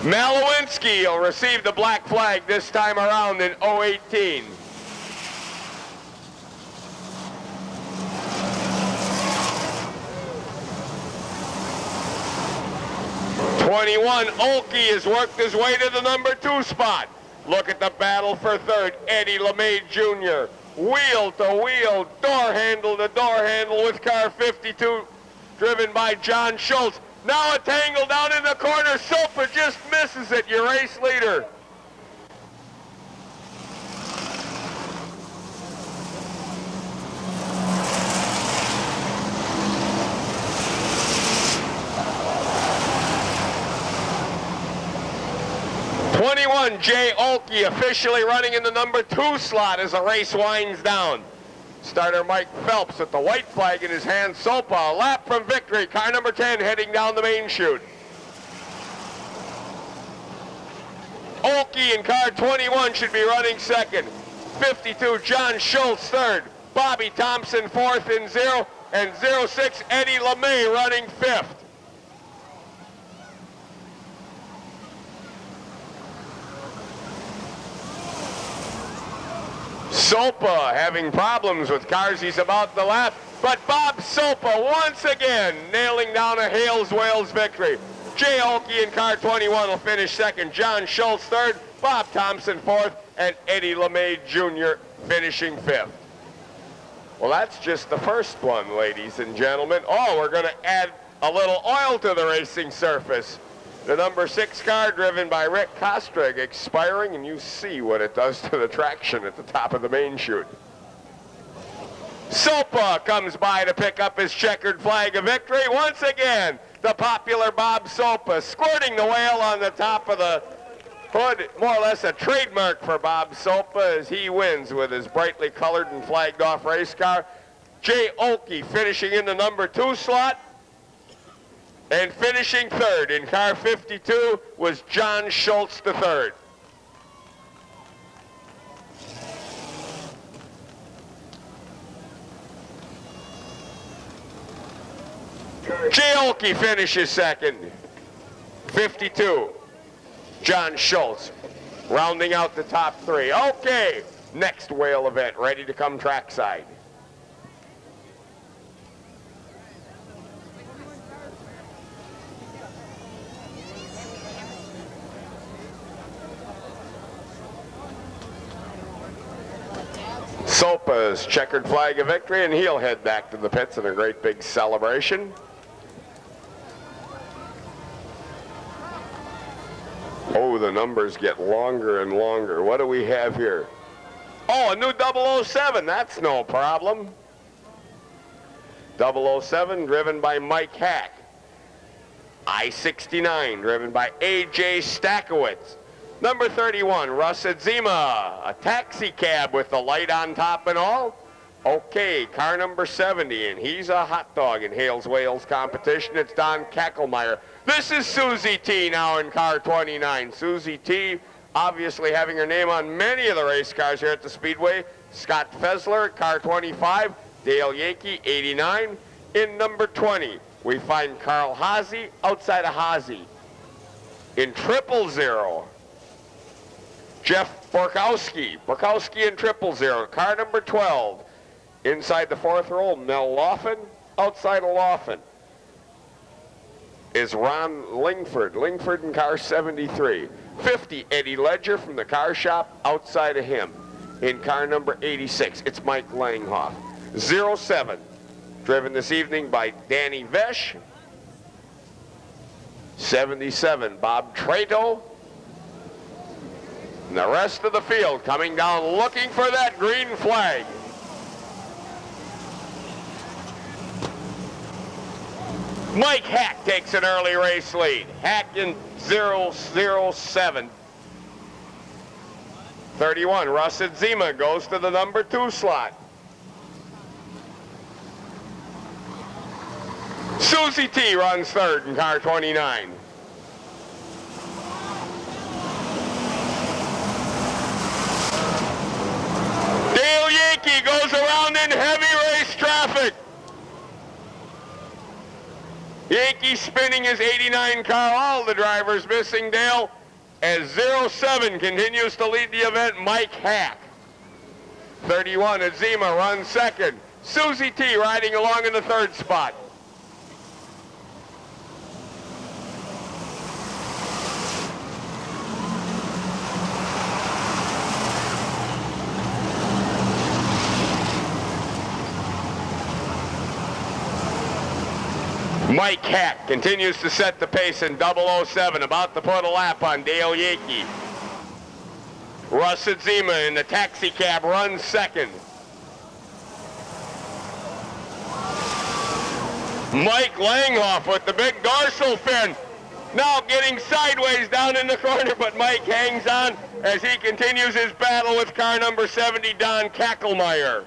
Malowinski will receive the black flag this time around in 018. '21, Olkey has worked his way to the number 2 spot. Look at the battle for third. Eddie LeMay Jr. Wheel to wheel, door handle to door handle with car 52, driven by John Schultz. Now a tangle down in the corner. Sopa just misses it, your race leader. '21, Jay Olkey officially running in the number 2 slot as the race winds down. Starter Mike Phelps with the white flag in his hand. Sopa, a lap from victory. Car number 10 heading down the main chute. Olkey in car 21 should be running second. 52, John Schultz third. Bobby Thompson fourth in 0. And 06, Eddie LeMay running fifth. Sopa having problems with cars he's about to lap, but Bob Sopa once again nailing down a Hales Wales victory. Jay Olkey in car 21 will finish second, John Schultz third, Bob Thompson fourth, and Eddie LeMay Jr. finishing fifth. Well, that's just the first one, ladies and gentlemen. Oh, we're going to add a little oil to the racing surface. The number 6 car driven by Rick Kostreg expiring, and you see what it does to the traction at the top of the main chute. Sopa comes by to pick up his checkered flag of victory. Once again, the popular Bob Sopa squirting the whale on the top of the hood. More or less a trademark for Bob Sopa as he wins with his brightly colored and flagged off race car. Jay Olkey finishing in the number 2 slot. And finishing third in car 52 was John Schultz III. Jay Olkey finishes second. 52, John Schultz, rounding out the top 3. Okay, next whale event ready to come trackside. Sopa's checkered flag of victory, and he'll head back to the pits in a great big celebration. Oh, the numbers get longer and longer. What do we have here? Oh, a new 007. That's no problem. 007 driven by Mike Hack. I-69 driven by A.J. Stakowitz. Number 31, Russ Adzima, a taxi cab with the light on top and all. Okay, car number 70, and he's a hot dog in Hales Wales competition. It's Don Kackelmeyer. This is Susie T now in car 29. Susie T obviously having her name on many of the race cars here at the Speedway. Scott Fessler, car 25. Dale Yankee, 89. In number 20, we find Carl Haase outside of Haase. In 000, Jeff Borkowski in 000, car number 12. Inside the 4th row, Mel Laughlin. Outside of Laughlin is Ron Lingford in car 73. 50, Eddie Ledger from the car shop. Outside of him, in car number 86, it's Mike Langhoff. 07, driven this evening by Danny Vesh. 77, Bob Trato. And the rest of the field coming down looking for that green flag. Mike Hack takes an early race lead. Hack in 007. 31, Russet Zima goes to the number 2 slot. Susie T runs third in car 29. Dale Yankee goes around in heavy race traffic. Yankee spinning his 89 car, all the drivers missing Dale, as 07 continues to lead the event, Mike Hack. 31, Azima runs second. Susie T riding along in the third spot. Mike Hack continues to set the pace in 007, about to put a lap on Dale Yankee. Russet Zima in the taxi cab runs second. Mike Langhoff with the big dorsal fin, now getting sideways down in the corner, but Mike hangs on as he continues his battle with car number 70, Don Kackelmeyer.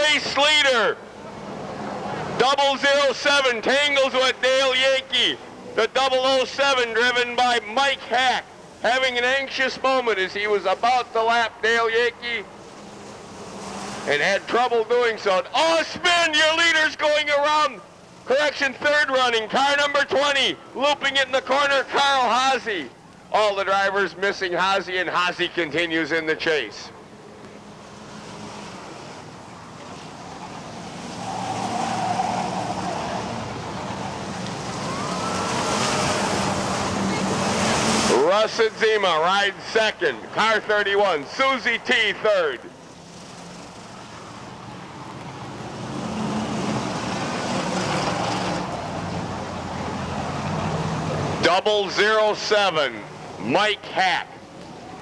Race leader, 007 tangles with Dale Yankee. The 007 driven by Mike Hack, having an anxious moment as he was about to lap Dale Yankee and had trouble doing so. Oh, spin, your leader's going around. Correction, third running, car number 20, looping it in the corner, Carl Haase. All the drivers missing Haase, and Haase continues in the chase. Russet Zima rides second, car 31, Susie T third. Double 07, Mike Hack,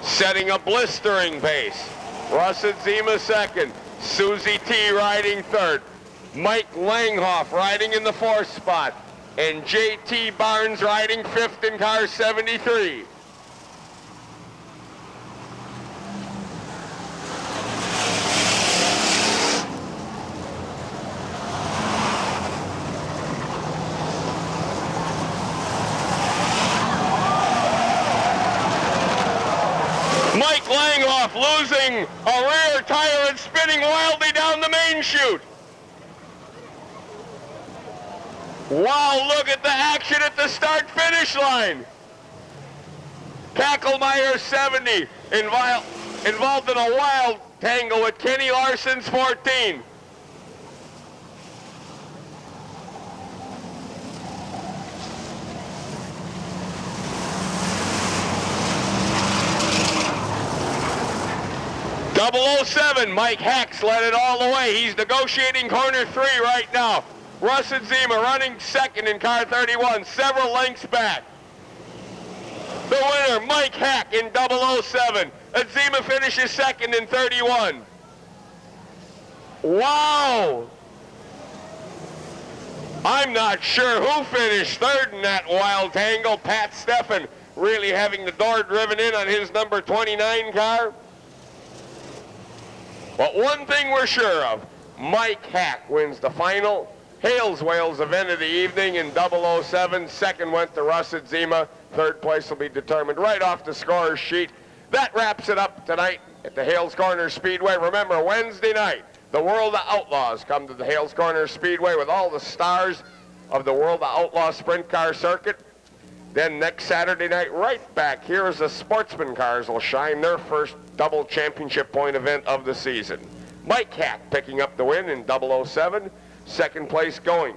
setting a blistering pace. Russet Zima second, Susie T riding third. Mike Langhoff riding in the fourth spot, and J.T. Barnes riding fifth in car 73. Mike Langhoff losing a rear tire and spinning wildly down the main chute. Wow, look at the action at the start-finish line. Kackelmeyer 70 involved in a wild tangle with Kenny Larson's 14. .007, Mike Hack's led it all the way. He's negotiating corner 3 right now. Russet Zima running second in car 31, several lengths back. The winner, Mike Hack in 007. Zima finishes second in 31. Wow! I'm not sure who finished third in that wild tangle. Pat Steffen really having the door driven in on his number 29 car. But one thing we're sure of, Mike Hack wins the final Hales Wales event of the evening in 007. Second went to Russet Zima. Third place will be determined right off the scorer's sheet. That wraps it up tonight at the Hales Corner Speedway. Remember, Wednesday night, the World of Outlaws come to the Hales Corner Speedway with all the stars of the World of Outlaw Sprint Car Circuit. Then next Saturday night, right back here, as the Sportsman cars will shine their first double championship point event of the season. Mike Hack picking up the win in 007. Second place going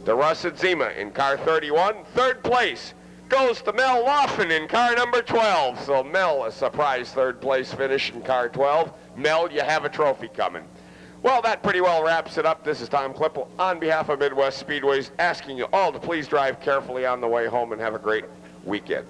to Russet Zima in car 31. Third place goes to Mel Laughlin in car number 12. So Mel, a surprise third place finish in car 12. Mel, you have a trophy coming. Well, that pretty well wraps it up. This is Tom Klippel on behalf of Midwest Speedways, asking you all to please drive carefully on the way home and have a great weekend.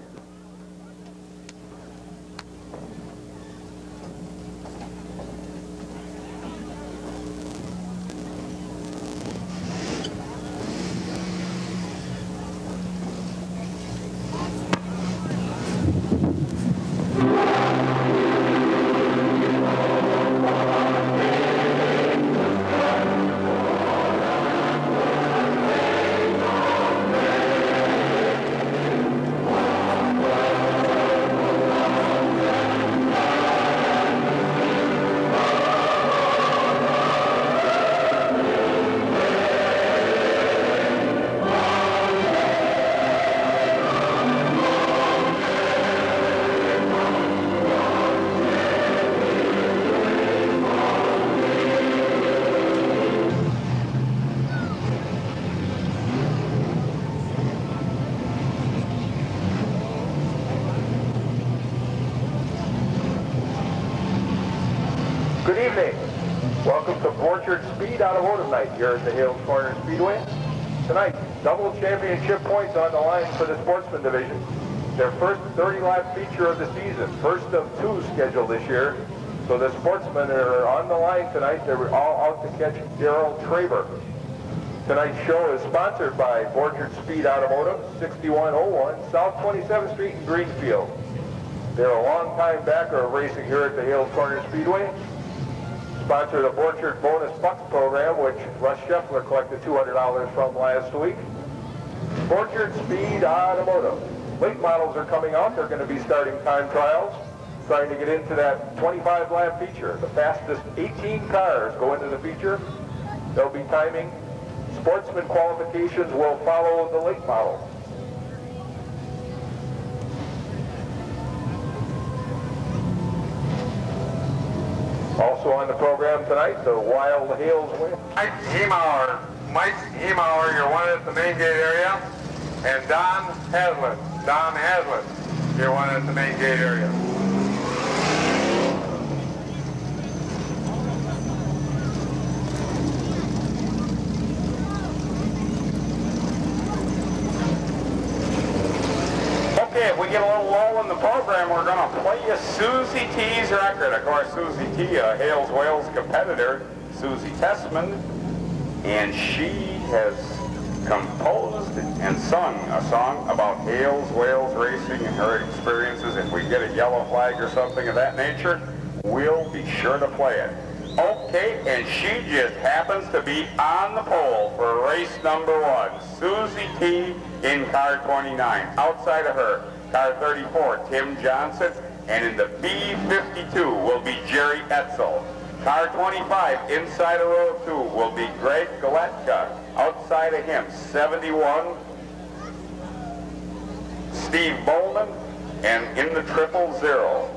Good evening. Welcome to Borchard Speed Automotive Night here at the Hales Corner Speedway. Tonight, double championship points on the line for the Sportsman Division. Their first 30-lap feature of the season, first of two scheduled this year. So the Sportsmen are on the line tonight. They're all out to catch Darrell Traber. Tonight's show is sponsored by Borchard Speed Automotive, 6101 South 27th Street in Greenfield. They're a long-time backer of racing here at the Hales Corner Speedway. Sponsor the Borchard Bonus Bucks program, which Russ Scheffler collected $200 from last week. Borchard Speed Automotive. Late models are coming out. They're going to be starting time trials, trying to get into that 25-lap feature. The fastest 18 cars go into the feature. They'll be timing. Sportsman qualifications will follow the late models. Also on the program tonight, the Wild Hales win. Mike Hemauer, you're one at the main gate area. And Don Haslett, you're one at the main gate area. Okay, if we get a little lull in the program, we're going to play you Susie T's record. Of course, Susie T, a Hales Wales competitor, Susie Tessman, and she has composed and sung a song about Hales Wales racing and her experiences. If we get a yellow flag or something of that nature, we'll be sure to play it. Okay, and she just happens to be on the pole for race number 1. Susie T in car 29. Outside of her, car 34, Tim Johnson. And in the B52 will be Jerry Etzel. Car 25, inside of row 2, will be Greg Galetka. Outside of him, 71, Steve Bowman. And in the 000,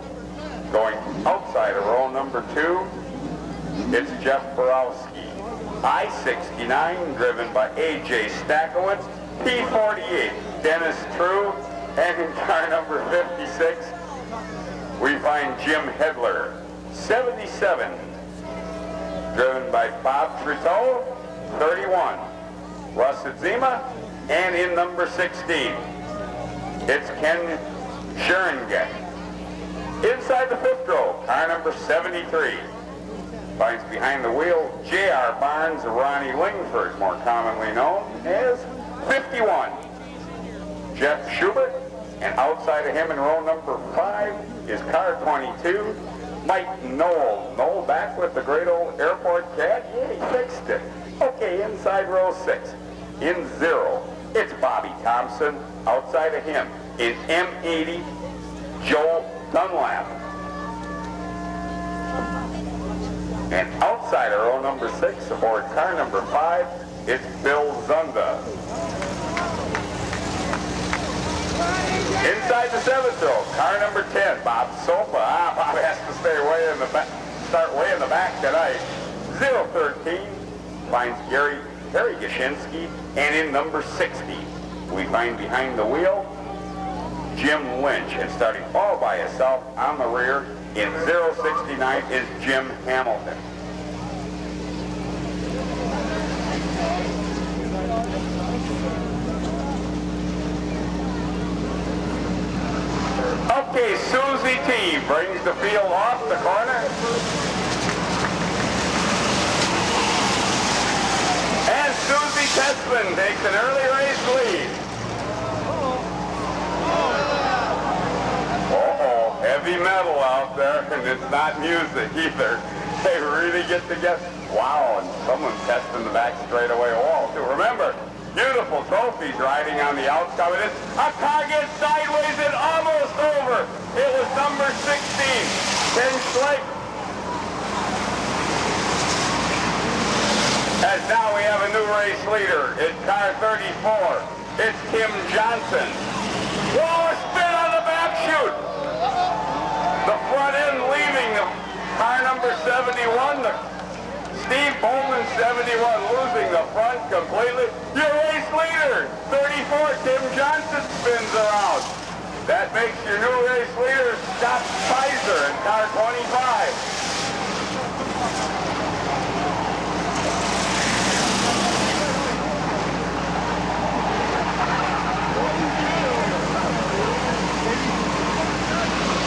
going outside of row number 2, it's Jeff Borowski. I-69, driven by A.J. Stakowitz. P-48, Dennis True. And in car number 56, we find Jim Hedler. 77, driven by Bob Trito. 31, Russ Adzema. And in number 16, it's Ken Scherenget. Inside the 5th row, car number 73. Finds behind the wheel J.R. Barnes, Ronnie Lingford, more commonly known as 51. Jeff Schubert, and outside of him in row number 5 is car 22, Mike Knoll. Knoll back with the great old airport cat. Yeah, he fixed it. Okay, inside row 6, in 0, it's Bobby Thompson. Outside of him in M80, Joel Dunlap. And outside of row number 6, aboard car number 5, it's Bill Zunda. Inside the 7th row, car number 10, Bob Sopa. Bob has to stay way in the back, start way in the back tonight. 013 finds Harry Gashinsky, and in number 60, we find behind the wheel Jim Lynch. And starting all by himself on the rear in 069 is Jim Hamilton. Okay, Susie T brings the field off the corner. And Susie Tessman takes an early race lead. Uh-oh, heavy metal out there, and it's not music either. They really get together. Wow, and someone's testing the back straightaway wall, too. Remember, beautiful trophies riding on the outside. A car gets sideways and almost over. It was number 16, Ken Schleck. As now we have a new race leader. It's car 34. It's Tim Johnson. Whoa, a spin on the back chute. The front end leaving the car number 71. Steve Bowman, 71, losing the front completely. Your race leader, 34, Tim Johnson, spins around. That makes your new race leader, Scott Spicer, in car 25.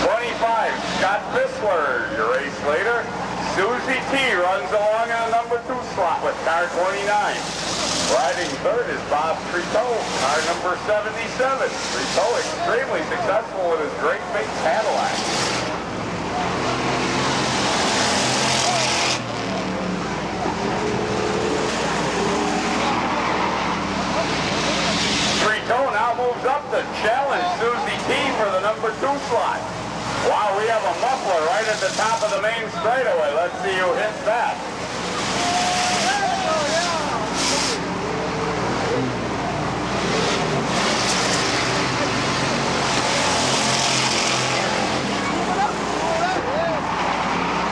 25, Scott Bissler, your race leader. Susie T runs along in the number 2 slot with car 29. Riding third is Bob Triteau, car number 77. Triteau extremely successful with his great big Cadillac. Triteau now moves up to challenge Susie T for the number 2 slot. Wow, we have a muffler right at the top of the main straightaway. Let's see who hits that.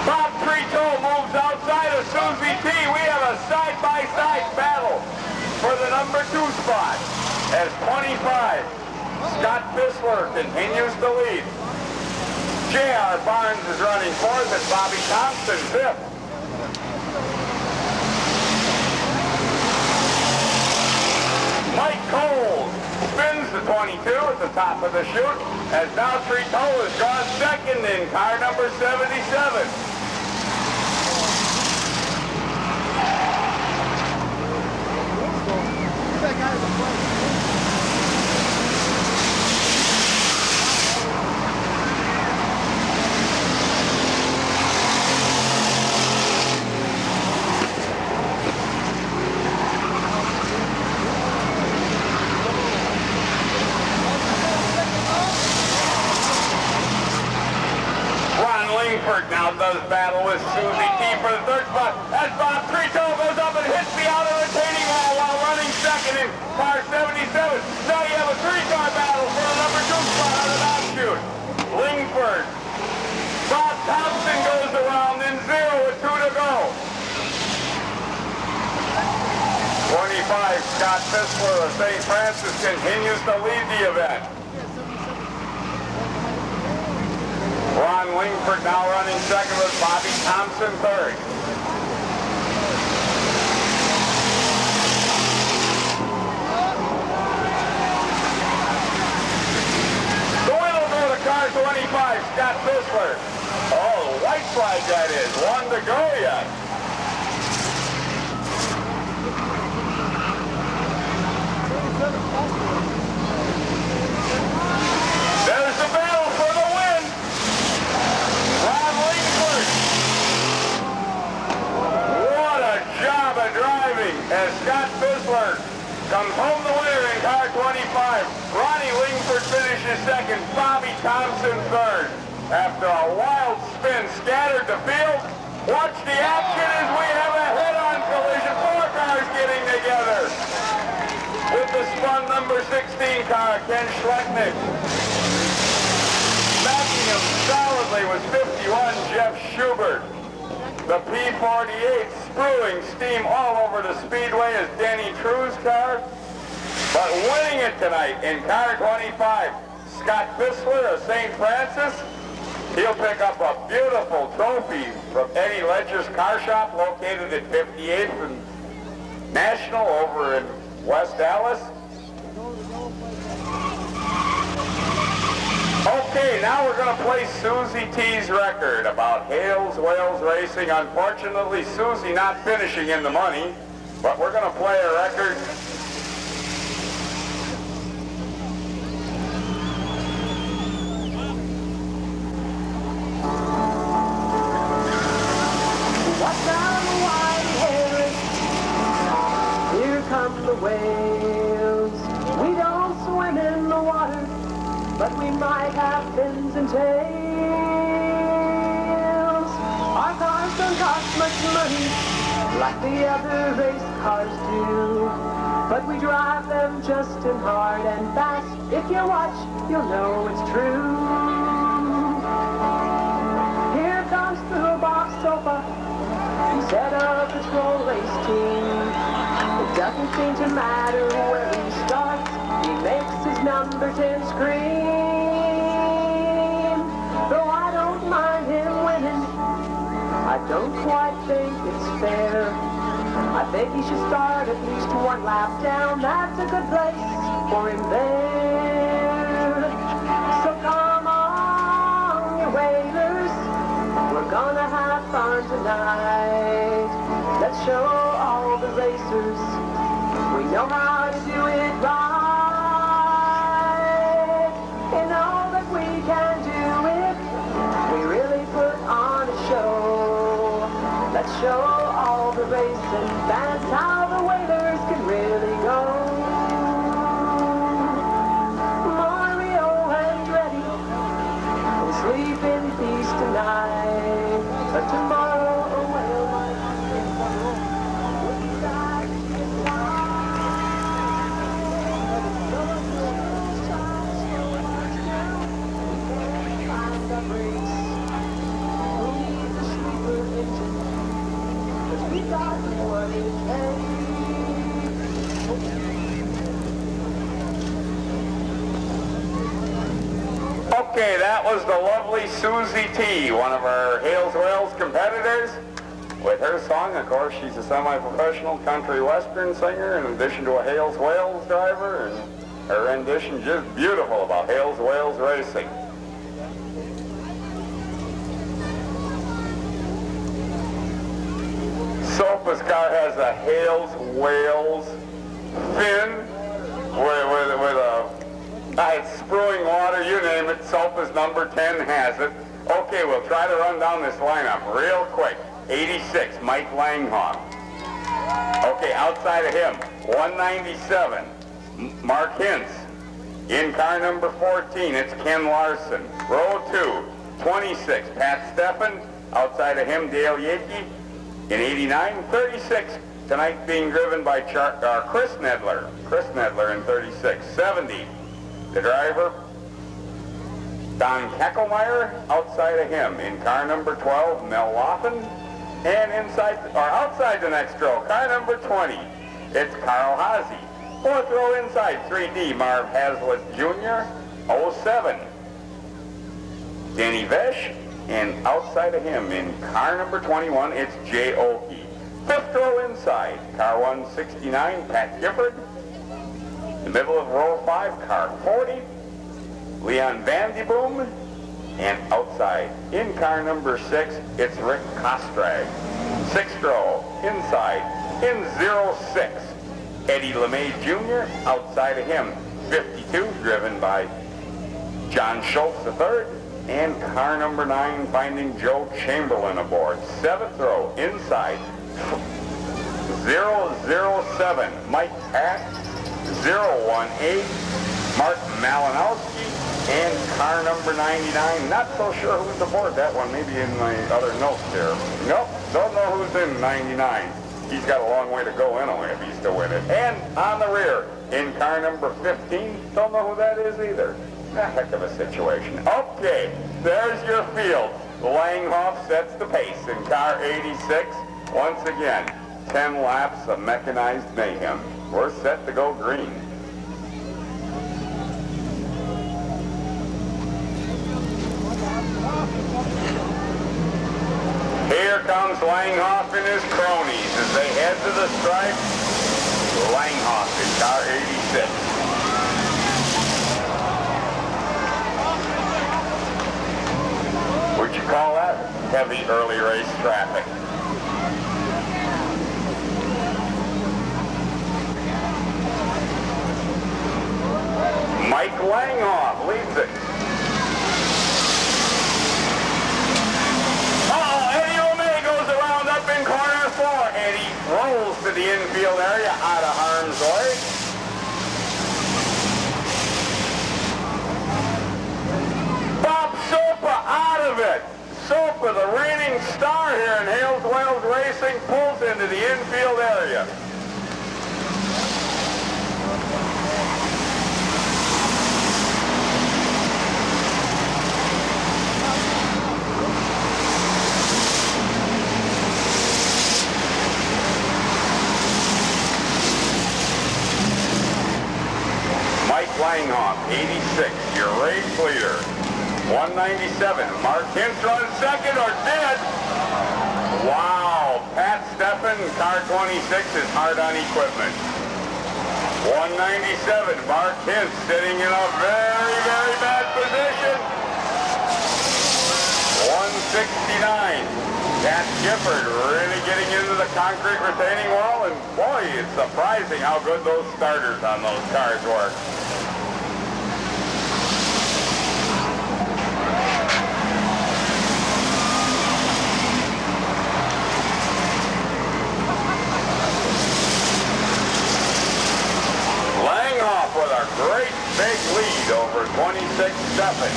Bob Triteau moves outside of Susie T. We have a side-by-side battle for the number 2 spot. As 25, Scott Bissler continues to lead. J.R. Barnes is running 4th and Bobby Thompson 5th. Mike Cole spins the 22 at the top of the chute, as now Triteau has gone 2nd in car number 77. Now does battle with Susie T for the 3rd spot as Bob Triteau goes up and hits the outer retaining wall while running 2nd in car 77. Now you have a 3-car battle for the number 2 spot on the outshoot. Lingford. Bob Thompson goes around in 0 with 2 to go. 25, Scott Bissler of St. Francis continues to lead the event. Ron Lingford now running 2nd with Bobby Thompson 3rd. The win will go to car 25, Scott Bissler. Oh, the white flag that is. 1 to go yet. There's the battle for the win. Ron Lingford. What a job of driving as Scott Bissler comes home the winner in car 25. Ronnie Lingford finishes 2nd. Bobby Thompson 3rd. After a wild spin, scattered the field. Watch the action as we have a head-on collision. 4 cars getting together. With the spun number 16 car, Ken Schlecknick. Backing him solidly was 51, Jeff Schubert. The P-48 spewing steam all over the Speedway is Denny True's car. But winning it tonight in car 25, Scott Bissler of St. Francis. He'll pick up a beautiful trophy from Eddie Ledger's car shop located at 58th and National over in West Dallas. Okay, now we're going to play Susie T's record about Hales Wales Racing. Unfortunately, Susie not finishing in the money, but we're going to play a record. Watch out, white Harris. Here come the whales. We don't swim in the water, but we might have fins and tails. Our cars don't cost much money like the other race cars do, but we drive them just as hard and fast. If you watch, you'll know it's true. Here comes the box sofa, instead of the troll race team. It doesn't seem to matter where he starts, he makes his number 10 scream. Though I don't mind him winning, I don't quite think it's fair. I think he should start at least one lap down. That's a good place for him there. So come on, you whalers, we're gonna have fun tonight. Let's show all the racers we know how to do it right. You know that we can do it. We really put on a show. Let's show all the racing fans how the whalers can really go. Mario and Reddy will sleep in peace tonight, but tomorrow a whale might Okay, that was the lovely Susie T, one of our Hales Wales competitors. With her song, of course, she's a semi-professional country western singer in addition to a Hales Wales driver, and her rendition just beautiful about Hales Wales racing. Sopa's car has a Hales Wales fin with a it's spruing water, you name it. Sopa's number 10 has it. Okay, we'll try to run down this lineup real quick. 86, Mike Langhoff. Okay, outside of him, 197, Mark Hintz. In car number 14, it's Ken Larson. Row 2, 26, Pat Steffen. Outside of him, Dale Yake. In 89, 36, tonight being driven by Chris Nedler. Chris Nedler in 36. 70, the driver, Don Keckelmeyer. Outside of him, in car number 12, Mel Laughlin. And outside the next row, car number 20, it's Carl Haase. Fourth row inside, 3D, Marv Hazlitt Jr. 07, Danny Vesh. And outside of him, in car number 21, it's Jay Oakey. Fifth row inside, car 169, Pat Gifford. The middle of row 5, car 40, Leon Van de Boom. And outside, in car number 6, it's Rick Kostrag. Sixth row inside, in 06, Eddie LeMay Jr. Outside of him, 52, driven by John Schultz III. And car number 9, finding Joe Chamberlain aboard. Seventh row, inside, 007, Mike Pack. 018, Mark Malinowski. And car number 99, not so sure who's aboard that one, maybe in my other notes here. Nope, don't know who's in 99. He's got a long way to go anyway if he's still in it. And on the rear, in car number 15, don't know who that is either. A heck of a situation. Okay, there's your field. Langhoff sets the pace in car 86. Once again, 10 laps of mechanized mayhem. We're set to go green. Langhoff and his cronies as they head to the stripe. Langhoff in car 86. Would you call that heavy early race traffic? Mike Langhoff leads it. Eddie O'May goes around up in corner 4. Eddie rolls to the infield area out of harm's way. Bob Sopa out of it. Sopa, the reigning star here in Hales Wales Racing, pulls into the infield area. Langhoff, 86, your race leader. 197, Mark Hintz runs second or dead. Wow, Pat Steffen, car 26 is hard on equipment. 197, Mark Hintz sitting in a very, very bad position. 169, Pat Gifford really getting into the concrete retaining wall, and boy, it's surprising how good those starters on those cars work. With a great big lead over 26 Steffen.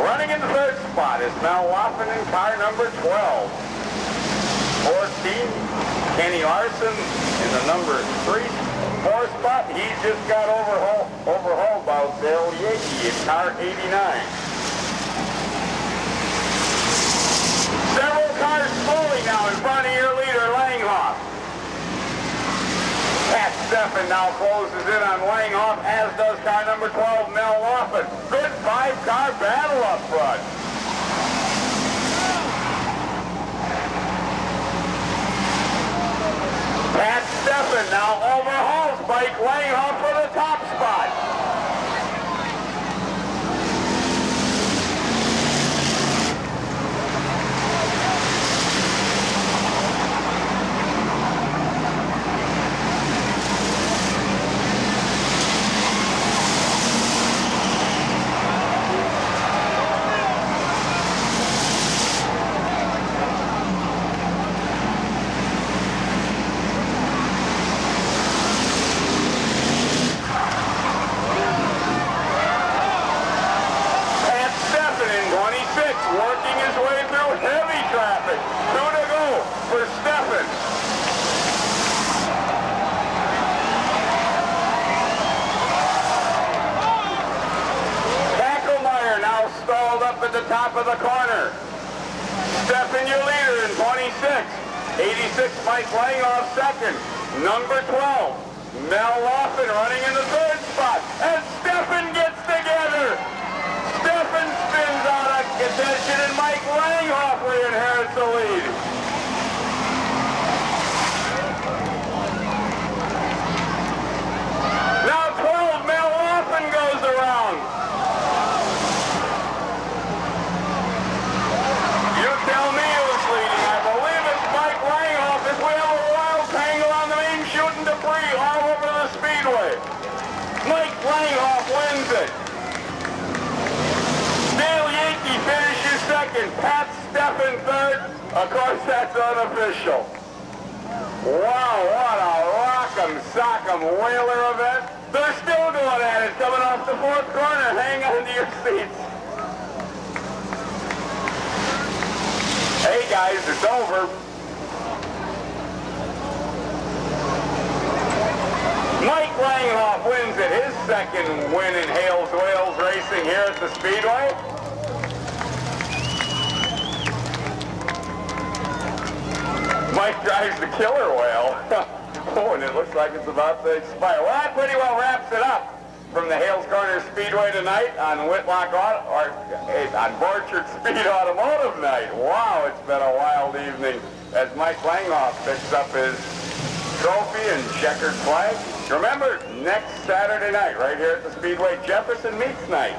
Running in the third spot is Mel Waffen in car number 12. 14, Kenny Larson in the number 4 spot. He just got overhauled by Dale Yankee in car 89. Several cars slowing now in front of your leader, Langhoff. Pat Steffen now closes in on Langhoff, as does car number 12, Mel Waffen. Good 5-car battle up front. Pat Steffen now overhauls Mike Langhoff for the top spot. Working his way through heavy traffic. 2 to go for Steffen. Hackelmeyer now stalled up at the top of the corner. Steffen, your leader in 26. 86, Mike Langhoff second. Number 12, Mel Waffen running in the third spot. And Steffen gets together. Steffen spins out of contention, and Mike Langhoff inherits the lead. Now 12, Mel Waffen goes around. You tell me who's leading. I believe it's Mike Langhoff, as we have a wild tangle on the main shooting debris all over the Speedway. Mike Langhoff wins it. Finishes second, Pat Steffen third. Of course, that's unofficial. Wow, what a rock'em sock'em whaler event. They're still going at it, coming off the 4th corner. Hang on to your seats. Hey guys, it's over. Mike Langhoff wins it, his second win in Hales Wales Racing here at the Speedway. Mike drives the killer whale. Oh, and it looks like it's about to expire. Well, that pretty well wraps it up from the Hales Corner Speedway tonight on Whitlock on Borchard Speed Automotive Night. Wow, it's been a wild evening as Mike Langhoff picks up his trophy and checkered flag. Remember, next Saturday night, right here at the Speedway, Jefferson Meats Night.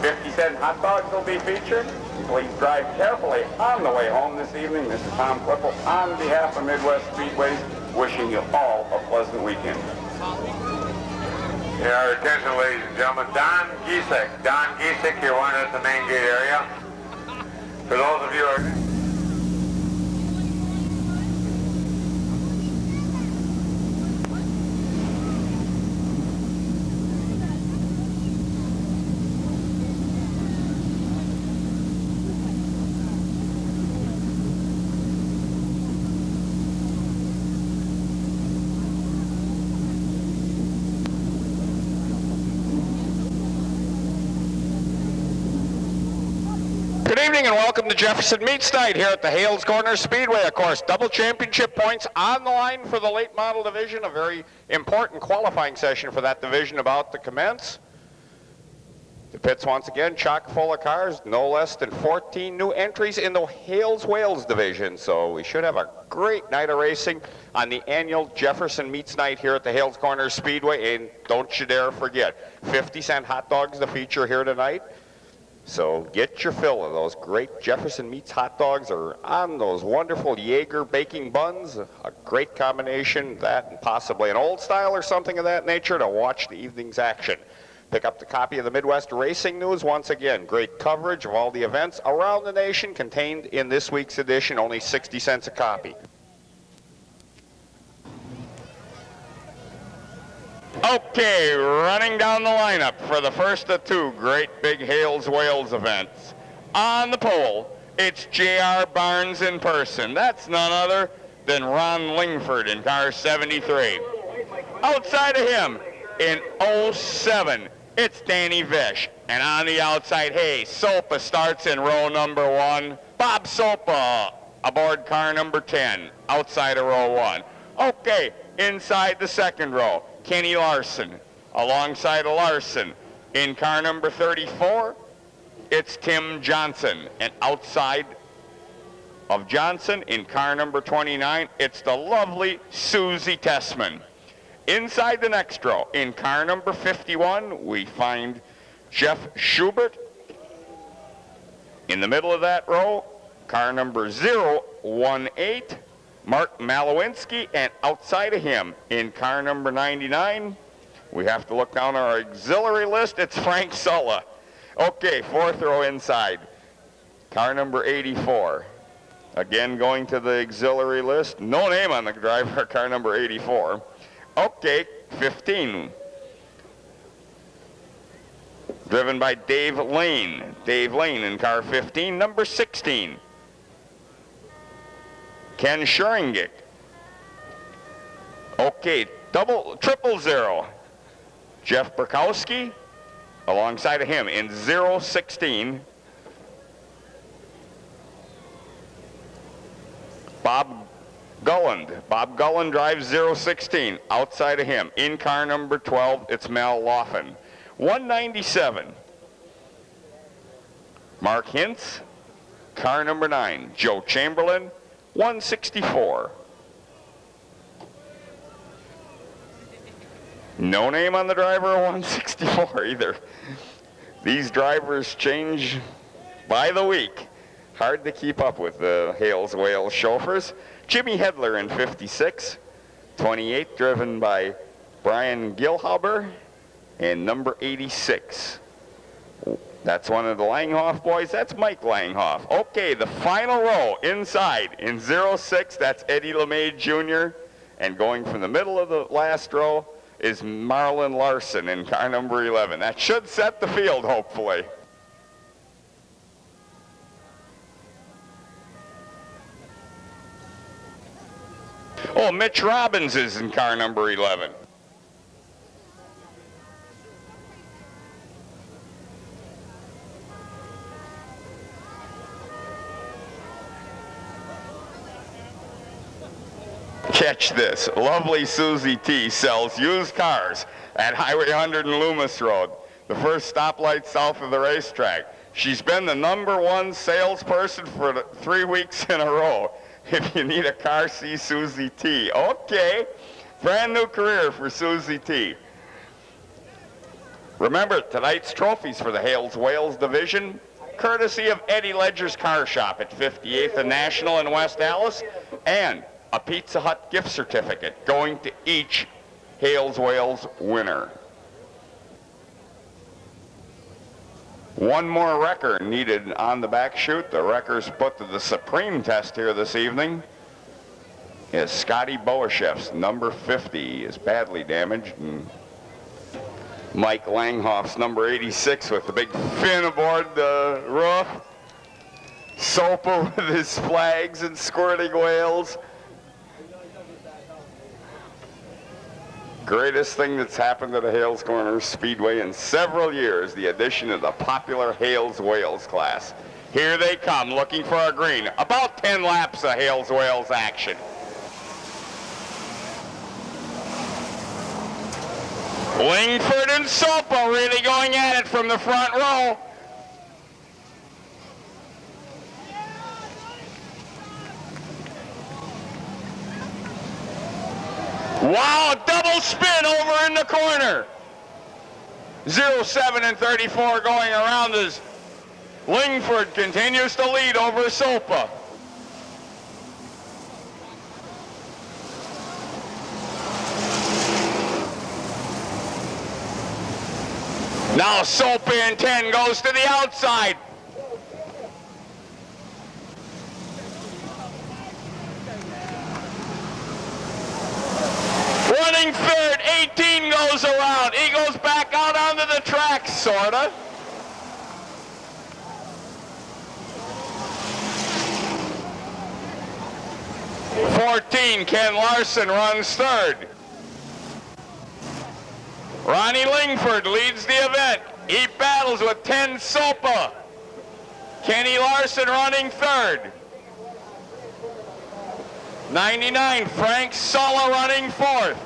50-cent hot dogs will be featured. Please drive carefully on the way home this evening. This is Tom Klippel on behalf of Midwest Speedways, wishing you all a pleasant weekend. Your attention, ladies and gentlemen, Don Giesek. Don Giesek, you're wanted at the main gate area. For those of you who are... Good evening and welcome to Jefferson Meats Night here at the Hales Corner Speedway. Of course, double championship points on the line for the late model division. A very important qualifying session for that division about to commence. The pits once again chock full of cars, no less than 14 new entries in the Hales Wales division. So we should have a great night of racing on the annual Jefferson Meats Night here at the Hales Corner Speedway. And don't you dare forget, 50-cent hot dogs to feature here tonight. So get your fill of those great Jefferson Meats hot dogs or on those wonderful Jaeger baking buns. A great combination, that and possibly an old style or something of that nature to watch the evening's action. Pick up the copy of the Midwest Racing News. Once again, great coverage of all the events around the nation contained in this week's edition, only 60 cents a copy. Okay, running down the lineup for the first of two great big Hales Wales events. On the pole, it's J.R. Barnes in person. That's none other than Ron Lingford in car 73. Outside of him, in 07, it's Danny Vish. And on the outside, hey, Sopa starts in row number 1. Bob Sopa aboard car number 10, outside of row 1. Okay, inside the second row, Kenny Larson, alongside of Larson. In car number 34, it's Tim Johnson. And outside of Johnson, in car number 29, it's the lovely Susie Tessman. Inside the next row, in car number 51, we find Jeff Schubert. In the middle of that row, car number 018, Mark Malowinski, and outside of him, in car number 99, we have to look down our auxiliary list, it's Frank Sulla. Okay, fourth row inside, car number 84. Again, going to the auxiliary list, no name on the driver, car number 84. Okay, 15. Driven by Dave Lane. Dave Lane in car 15, number 16. Ken Schuringick. Okay, triple zero. Jeff Burkowski, alongside of him in 016. Bob Gulland. Bob Gulland drives 016. Outside of him, in car number 12, it's Mal Laughlin. 197. Mark Hintz. Car number 9, Joe Chamberlain. 164. No name on the driver of 164 either. These drivers change by the week. Hard to keep up with the Hales Wales chauffeurs. Jimmy Hedler in 56. 28 driven by Brian Gilhauber. And number 86. That's one of the Langhoff boys. That's Mike Langhoff. Okay, the final row inside in 06, that's Eddie LeMay Jr. And going from the middle of the last row is Marlon Larson in car number 11. That should set the field, hopefully. Oh, Mitch Robbins is in car number 11. Catch this. Lovely Susie T sells used cars at Highway 100 and Loomis Road, the first stoplight south of the racetrack. She's been the #1 salesperson for 3 weeks in a row. If you need a car, see Susie T. Okay. Brand new career for Susie T. Remember, tonight's trophies for the Hales Wales division, courtesy of Eddie Ledger's Car Shop at 58th and National in West Allis, and a Pizza Hut gift certificate going to each Hales Wales winner. One more wrecker needed on the back chute. The wreckers put to the supreme test here this evening is Scotty Boasheff's number 50 is badly damaged, and Mike Langhoff's number 86 with the big fin aboard the roof. Sopa with his flags and squirting whales. Greatest thing that's happened to the Hales Corners Speedway in several years, the addition of the popular Hales Wales class. Here they come, looking for a green. About 10 laps of Hales Wales action. Lingford and Sopa really going at it from the front row. Wow, double spin over in the corner. 07 and 34 going around as Lingford continues to lead over Sopa. Now Sopa in 10 goes to the outside. Running third, 18 goes around. He goes back out onto the track, sorta. Ken Larson runs third. Ronnie Lingford leads the event. He battles with 10 Sopa. Kenny Larson running third. 99, Frank Sulla running fourth.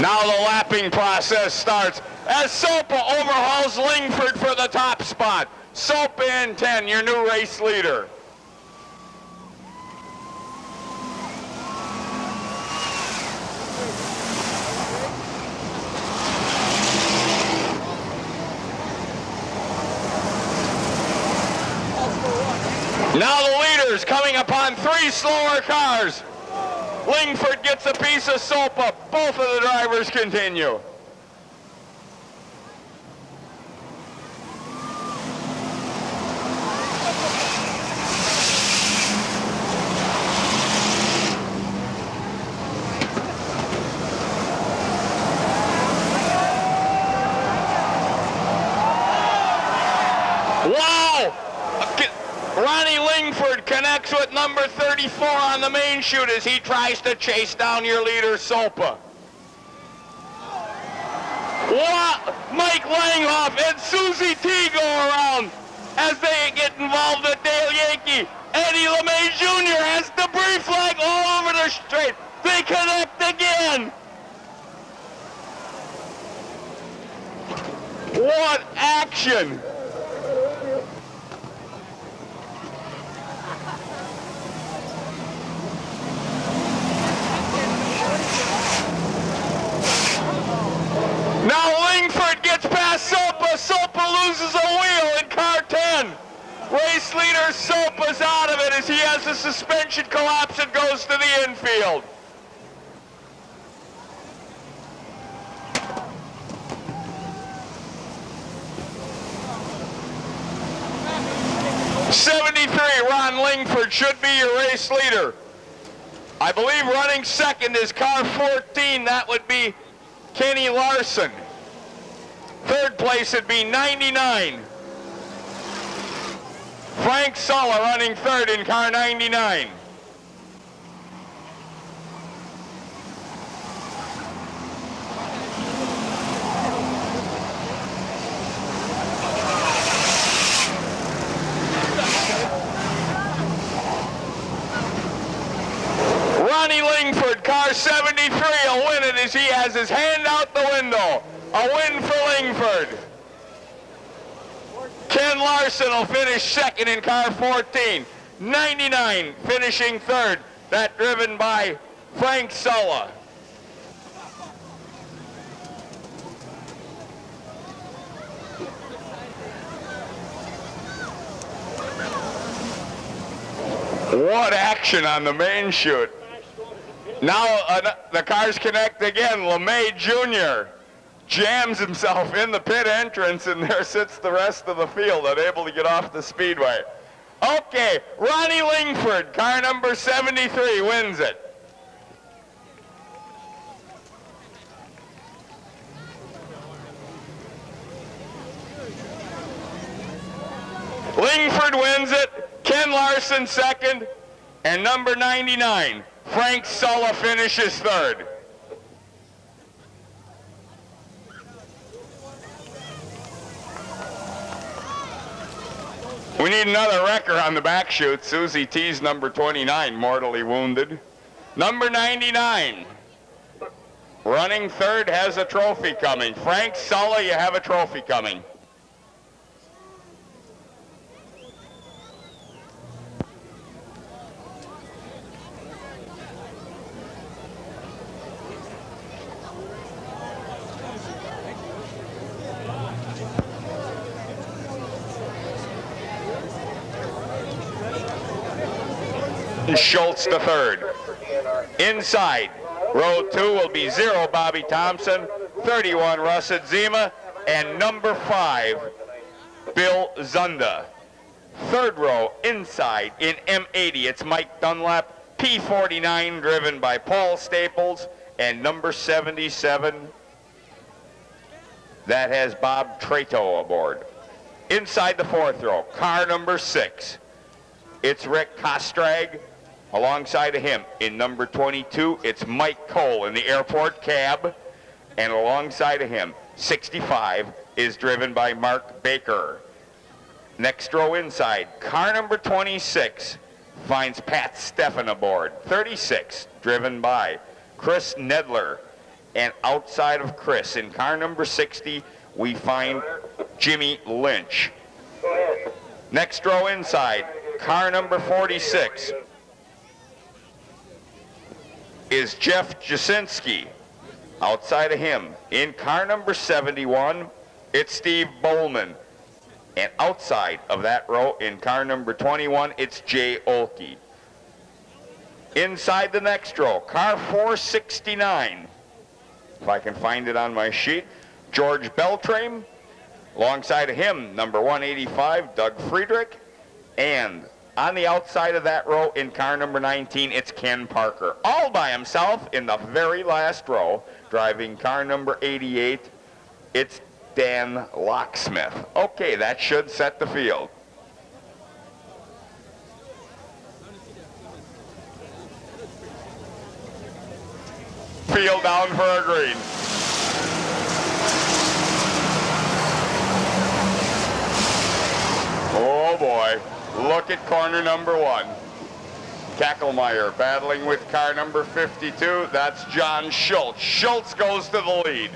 Now the lapping process starts as Sopa overhauls Lingford for the top spot. Sopa in 10, your new race leader. Now the leaders coming upon 3 slower cars. Lingford gets a piece of Sopa. Both of the drivers continue. Wow! Ronnie Lingford connects with number 34 on the main chute as he tries to chase down your leader, Sopa. Wow! Mike Langhoff and Susie T go around as they get involved with Dale Yankee. Eddie LeMay Jr. has debris flag all over the straight. They connect again. What action! Now Lingford gets past Sopa. Sopa loses a wheel in car 10. Race leader Sopa's out of it as he has a suspension collapse and goes to the infield. '73, Ron Lingford should be your race leader. I believe running second is car 14. That would be Kenny Larson. Third place would be 99. Frank Sulla running third in car 99. said car 73 will win it as he has his hand out the window. A win for Lingford. Ken Larson will finish second in car 14. 99 finishing third. That driven by Frank Sulla. What action on the main chute. Now the cars connect again. LeMay Jr. jams himself in the pit entrance, and there sits the rest of the field, unable to get off the speedway. Okay, Ronnie Lingford, car number 73, wins it. Lingford wins it. Ken Larson second, and number 99, Frank Sulla, finishes third. We need another wrecker on the back chute. Susie T's number 29, mortally wounded. Number 99, running third, has a trophy coming. Frank Sulla, you have a trophy coming. Schultz the third. Inside, row 2 will be 0, Bobby Thompson, 31, Russet Zima, and number 5, Bill Zunda. Third row, inside, in M80, it's Mike Dunlap, P49, driven by Paul Staples, and number 77, that has Bob Trato aboard. Inside the fourth row, car number 6, it's Rick Kostrag. Alongside of him, in number 22, it's Mike Cole in the airport cab. And alongside of him, 65, is driven by Mark Baker. Next row inside, car number 26 finds Pat Steffen aboard. 36, driven by Chris Nedler. And outside of Chris, in car number 60, we find Jimmy Lynch. Next row inside, car number 46. Is Jeff Jasinski. Outside of him, in car number 71, it's Steve Bowman. And outside of that row, in car number 21, it's Jay Olkey. Inside the next row, car 469, if I can find it on my sheet, George Beltrame. Alongside of him, number 185, Doug Friedrich. And on the outside of that row, in car number 19, it's Ken Parker. All by himself in the very last row, driving car number 88, it's Dan Locksmith. Okay, that should set the field. Field down for a green. Oh boy. Look at corner number 1. Kackelmeyer battling with car number 52. That's John Schultz. Schultz goes to the lead.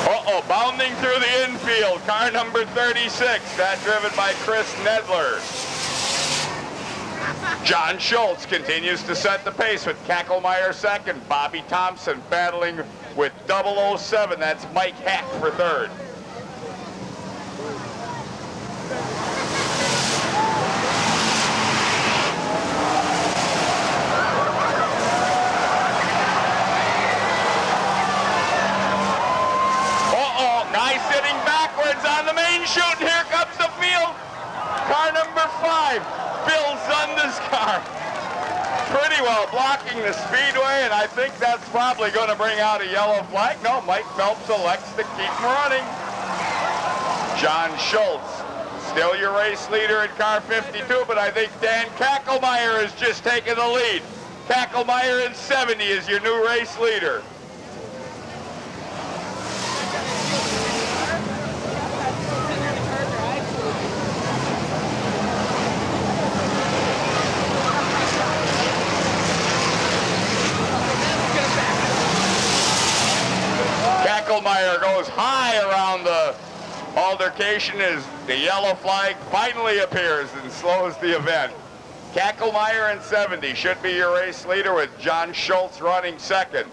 Uh-oh, bounding through the infield. Car number 36. That driven by Chris Nedler. John Schultz continues to set the pace with Kackelmeyer second. Bobby Thompson battling with 007. That's Mike Hack for third. Uh-oh, guy sitting backwards on the main chute. Here comes the field. Car number 5. Bill Zunda's car, pretty well blocking the speedway, and I think that's probably going to bring out a yellow flag. No, Mike Phelps elects to keep him running. John Schultz, still your race leader in car 52, but I think Dan Kackelmeyer has just taken the lead. Kackelmeyer in 70 is your new race leader. goes high around the altercation as the yellow flag finally appears and slows the event. Kacklemeyer in 70 should be your race leader with John Schultz running second.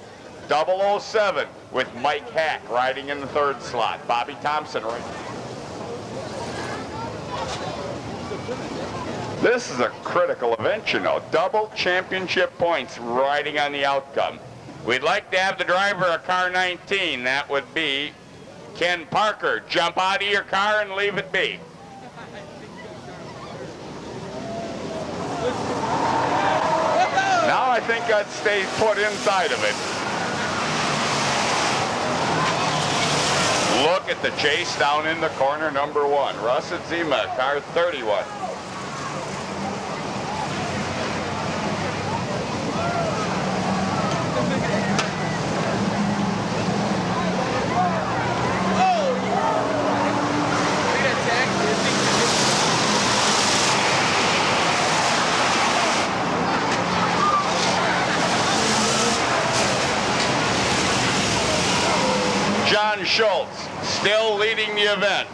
007 with Mike Hack riding in the third slot. Bobby Thompson right. This is a critical event, you know. Double championship points riding on the outcome. We'd like to have the driver of car 19. That would be Ken Parker. Jump out of your car and leave it be. Now I think I'd stay put inside of it. Look at the chase down in the corner number 1. Russet Zima, car 31. John Schultz still leading the event.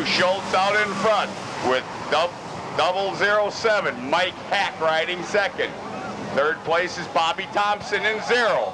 Schultz out in front with 007, Mike Hack riding second. Third place is Bobby Thompson in 0.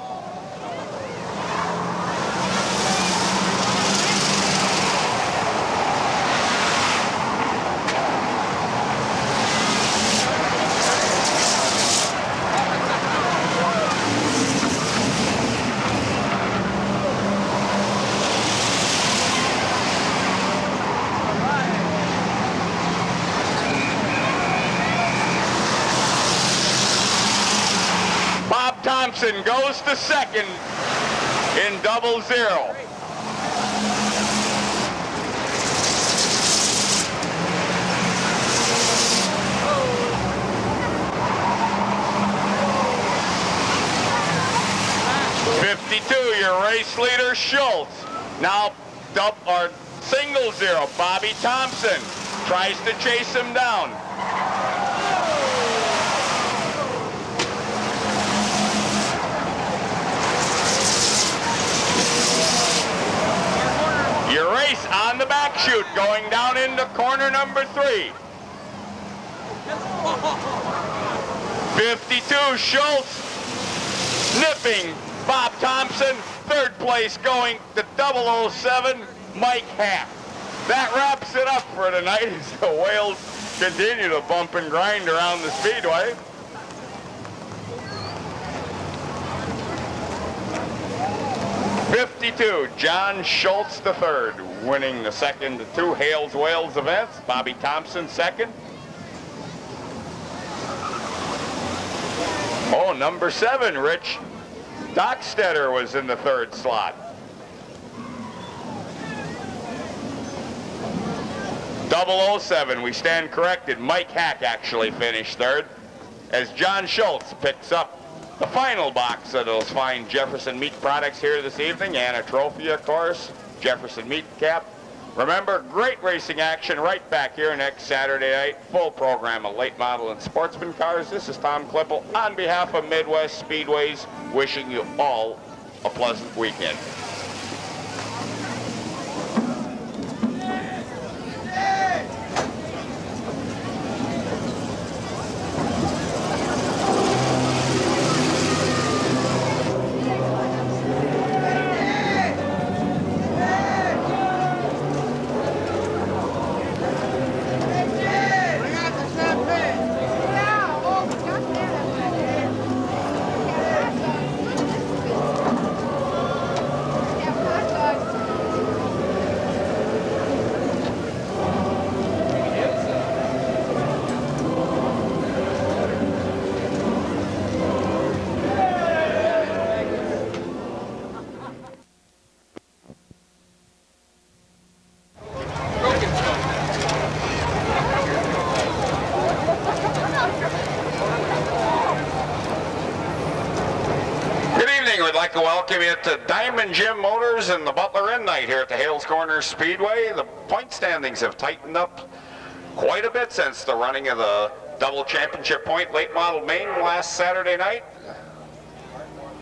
Thompson goes to second in 00. Your race leader Schultz. Now single 0. Bobby Thompson tries to chase him down. Your race on the back chute going down into corner number 3. 52 Schultz nipping Bob Thompson. Third place going to 007 Mike Hack. That wraps it up for tonight as the Whales continue to bump and grind around the Speedway. '52, John Schultz III, winning the second of 2 Hales Wales events. Bobby Thompson second. Oh, number 7, Rich Dockstetter was in the 3rd slot. 007, we stand corrected. Mike Hack actually finished 3rd as John Schultz picks up the final box of those fine Jefferson Meat products here this evening, and a trophy, of course, Jefferson Meat cap. Remember, great racing action right back here next Saturday night. Full program of late model and sportsman cars. This is Tom Klippel on behalf of Midwest Speedways, wishing you all a pleasant weekend. like to welcome you to Diamond Jim Motors and the Butler Inn night here at the Hales Corners Speedway. The point standings have tightened up quite a bit since the running of the double championship point late model main last Saturday night.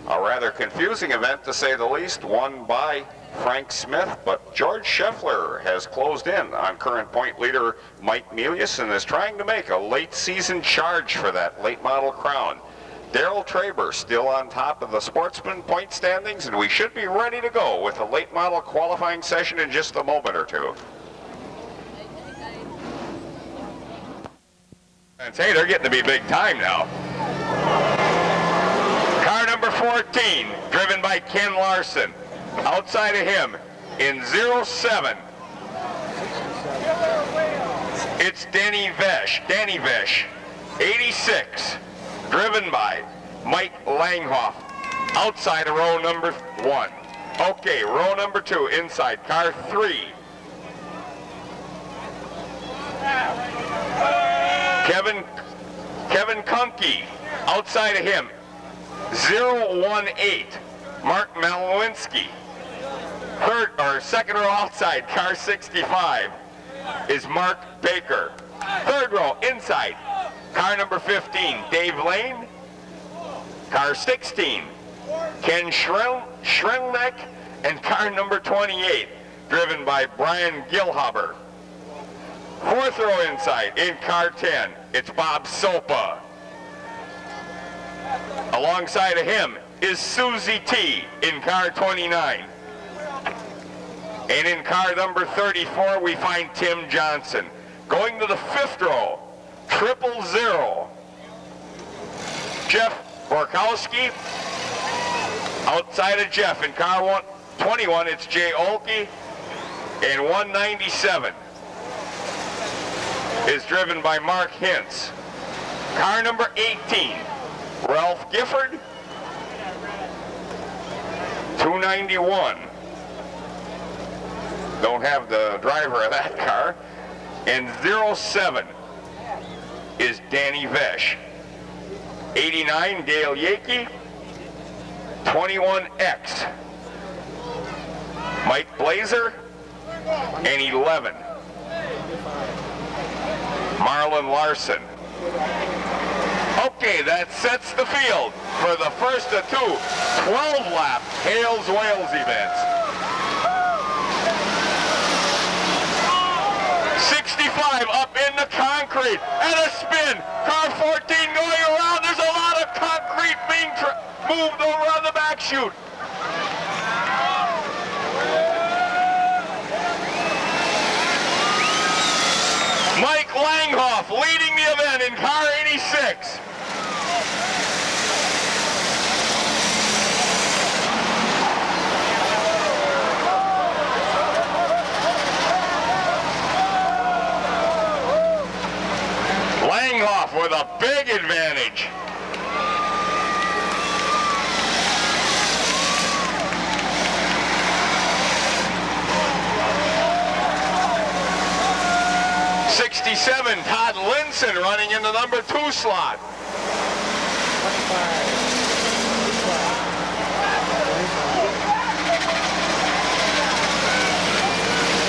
A rather confusing event, to say the least, won by Frank Smith, but George Scheffler has closed in on current point leader Mike Melius and is trying to make a late season charge for that late model crown. Daryl Traber still on top of the sportsman point standings, and we should be ready to go with a late model qualifying session in just a moment or two. And hey, they're getting to be big time now. Car number 14, driven by Ken Larson. Outside of him, in 07, it's Danny Vesh, 86, driven by Mike Langhoff, outside of row number 1. Okay, row number 2, inside, car 3. Kevin Kunke, outside of him, 018, Mark Malowinski. Second row outside, car 65, is Mark Baker. Third row inside, car number 15, Dave Lane. Car 16, Ken Schrenneck, and car number 28, driven by Brian Gilhaber. Fourth row inside, in car 10, it's Bob Sopa. Alongside of him is Susie T in car 29. And in car number 34, we find Tim Johnson. Going to the fifth row, 000, Jeff Borkowski. Outside of Jeff in car 21, it's Jay Olkey. And 197 is driven by Mark Hintz. Car number 18, Ralph Gifford. 291. Don't have the driver of that car. And 07 is Danny Vesh. 89, Dale Yakey. 21X, Mike Blazer. And 11, Marlon Larson. Okay, that sets the field for the first of two 12-lap Hales Wales events. 65 up in the concrete and a spin. Car 14 going around. There's a lot of concrete being moved over on the back chute. Mike Langhoff leading the event in car 86. Langhoff with a big advantage. '67, Todd Linson running in the number 2 slot.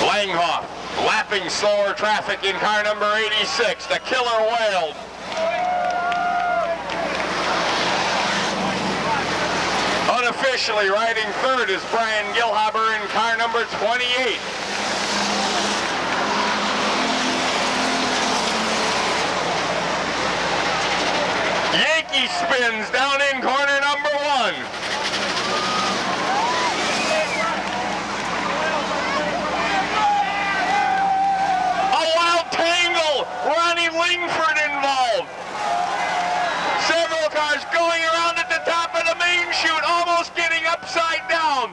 Langhoff lapping slower traffic in car number 86, the Killer Whale. Unofficially riding third is Brian Gilhaber in car number 28. Yankee spins down in corner number 1. Ronnie Lingford involved. Several cars going around at the top of the main chute, almost getting upside down.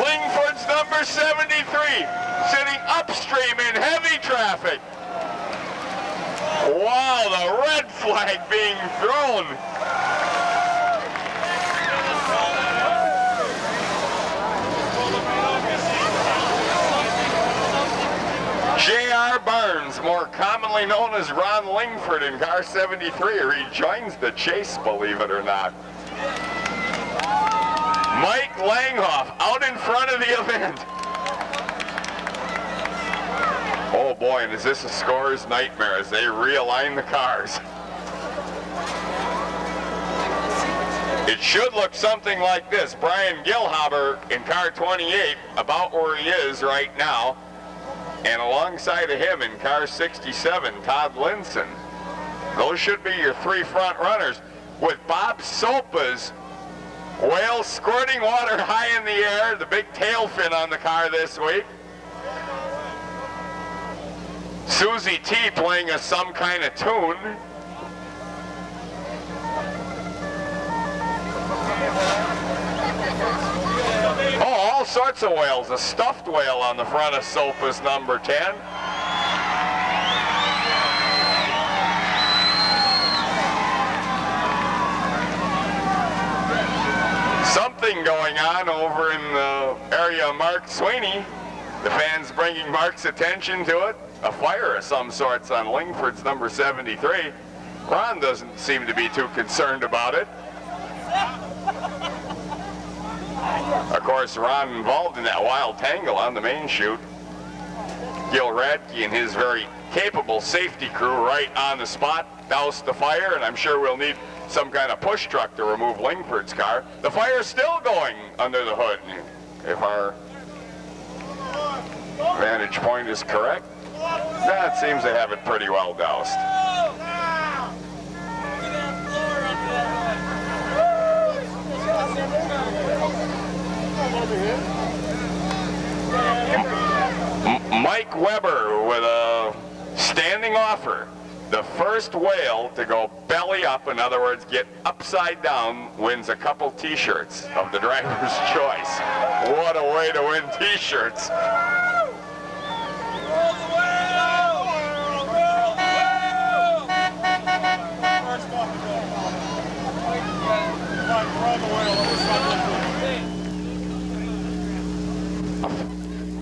Lingford's number 73, sitting upstream in heavy traffic. Wow, the red flag being thrown. J.R. Barnes, more commonly known as Ron Lingford in car 73, rejoins the chase, believe it or not. Mike Langhoff out in front of the event. Oh boy, and is this a scorer's nightmare as they realign the cars. It should look something like this. Brian Gilhaber in car 28, about where he is right now. And alongside of him in car 67, Todd Linson. Those should be your three front runners. With Bob Sopa's whale squirting water high in the air, the big tail fin on the car this week. Susie T playing us some kind of tune. Oh, all sorts of whales. A stuffed whale on the front of Sopa's number 10. Something going on over in the area of Mark Sweeney. The fans bringing Mark's attention to it. A fire of some sorts on Lingford's number 73. Ron doesn't seem to be too concerned about it. Of course, Ron involved in that wild tangle on the main chute. Gil Radke and his very capable safety crew right on the spot doused the fire, and I'm sure we'll need some kind of push truck to remove Lingford's car. The fire's still going under the hood. If our vantage point is correct, that seems to have it pretty well doused. Mike Weber with a standing offer. The first whale to go belly up, in other words, get upside down, wins a couple t-shirts of the driver's choice. What a way to win t-shirts.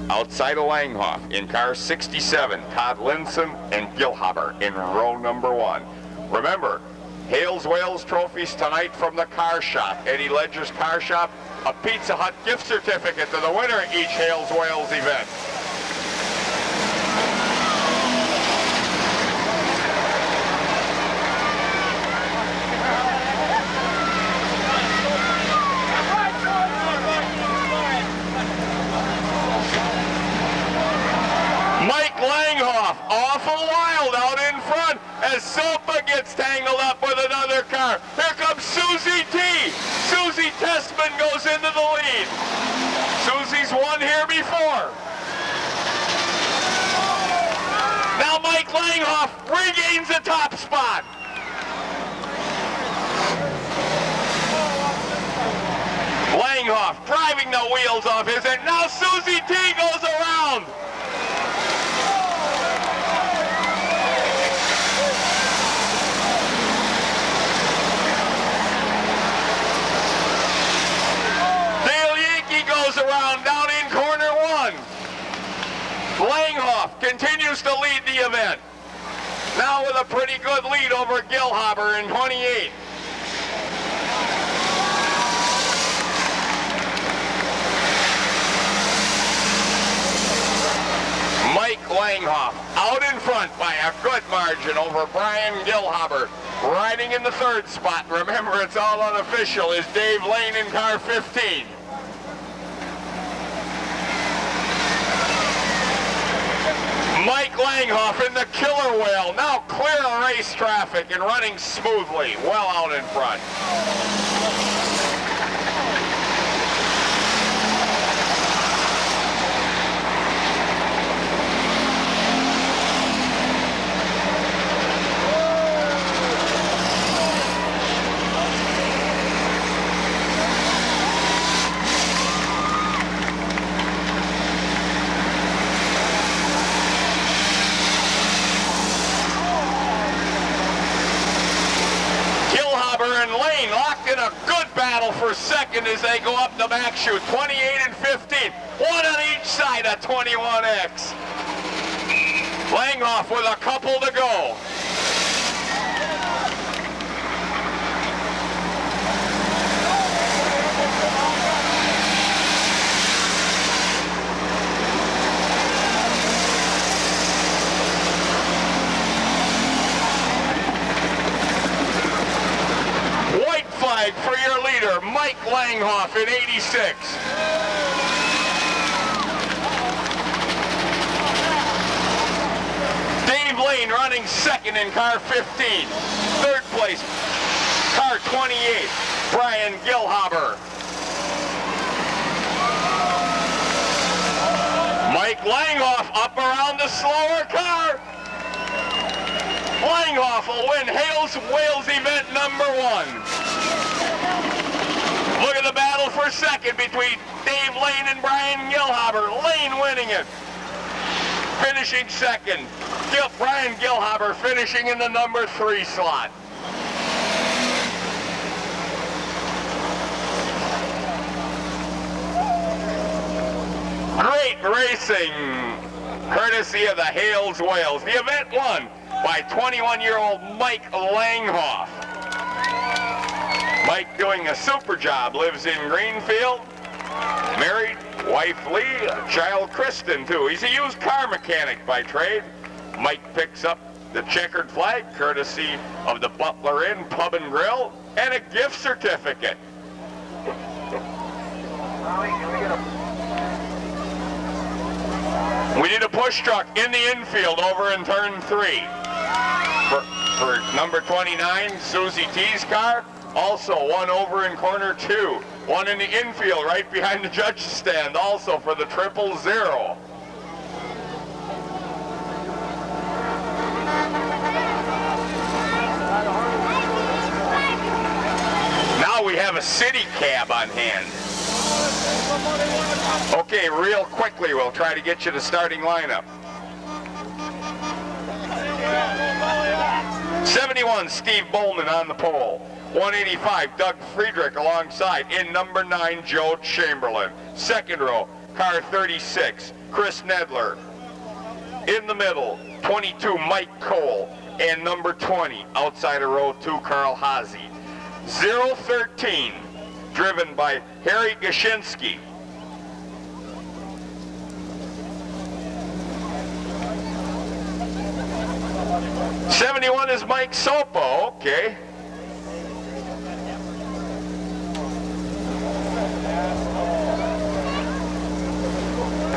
Outside of Langhoff, in car 67, Todd Linson and Gilhaber in row number 1. Remember, Hales Wales trophies tonight from the car shop. Eddie Ledger's car shop, a Pizza Hut gift certificate to the winner at each Hales Wales event. Langhoff, awful wild out in front as Sopa gets tangled up with another car. Here comes Susie T. Susie Testman goes into the lead. Susie's won here before. Now Mike Langhoff regains the top spot. Langhoff driving the wheels off his end. Now Susie T goes around. Around down in corner 1. Langhoff continues to lead the event. Now with a pretty good lead over Gilhaber in 28. Mike Langhoff out in front by a good margin over Brian Gilhaber. Riding in the 3rd spot, remember it's all unofficial, is Dave Lane in car 15. Mike Langhoff in the killer whale, now clear of race traffic and running smoothly, well out in front. And Lane locked in a good battle for second as they go up the back chute. 28 and 15. One on each side of 21X. Langhoff with a couple to go. 1 flag for your leader, Mike Langhoff in 86. Dave Lane running second in car 15. Third place, car 28, Brian Gilhaber. Mike Langhoff up around the slower car. Langhoff will win Hales Wales event number 1. Look at the battle for second between Dave Lane and Brian Gilhaber. Lane winning it. Finishing second. Brian Gilhaber finishing in the number 3 slot. Great racing, courtesy of the Hales Wales. The event won by 21-year-old Mike Langhoff. Mike doing a super job, lives in Greenfield, married, wife Lee, child Kristen too. He's a used car mechanic by trade. Mike picks up the checkered flag, courtesy of the Butler Inn Pub and Grill, and a gift certificate. We need a push truck in the infield over in turn 3. For number 29, Susie T's car. Also one over in corner 2. One in the infield right behind the judge's stand, also for the 000. Now we have a city cab on hand. Okay, real quickly, we'll try to get you the starting lineup. 71, Steve Bowman on the pole. 185, Doug Friedrich alongside. In number 9, Joe Chamberlain. Second row, car 36, Chris Nedler. In the middle, 22, Mike Cole. And number 20, outside of row 2, Carl Haase. 013, driven by Harry Gashinsky. '71 is Mike Sopo, okay.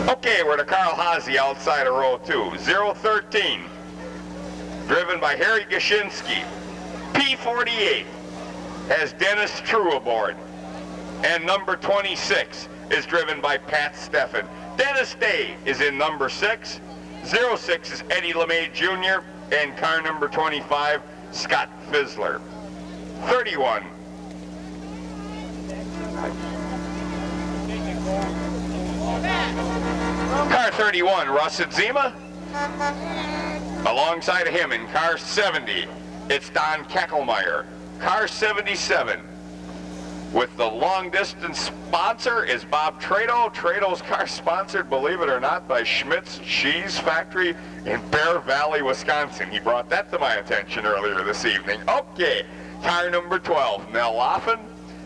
Okay, we're to Carl Haase outside of row 2. 013, driven by Harry Gashinsky. P48 has Dennis True aboard. And number 26 is driven by Pat Steffen. Dennis Day is in number 6. 06 is Eddie LeMay Jr. and car number 25, Scott Fizzler. 31. Car 31, Russ Zima. Alongside of him in car 70, it's Don Keckelmeyer. Car 77, with the long distance sponsor, is Bob Trado. Trado's car sponsored, believe it or not, by Schmidt's Cheese Factory in Bear Valley, Wisconsin. He brought that to my attention earlier this evening. Okay, car number 12, Mel Laughlin.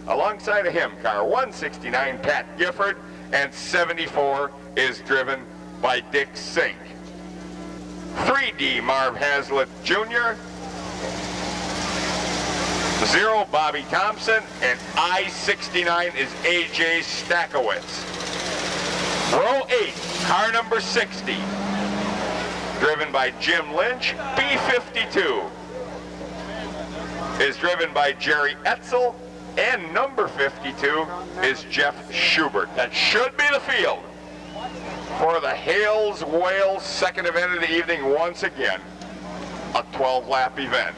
Alongside of him, car 169, Pat Gifford, and 74 is driven by Dick Sink. 3D, Marv Hazlitt Jr., 0, Bobby Thompson, and I-69 is A.J. Stakowitz. Row 8, car number 60, driven by Jim Lynch. B-52 is driven by Jerry Etzel, and number 52 is Jeff Schubert. That should be the field for the Hales Wales second event of the evening once again, a 12-lap event.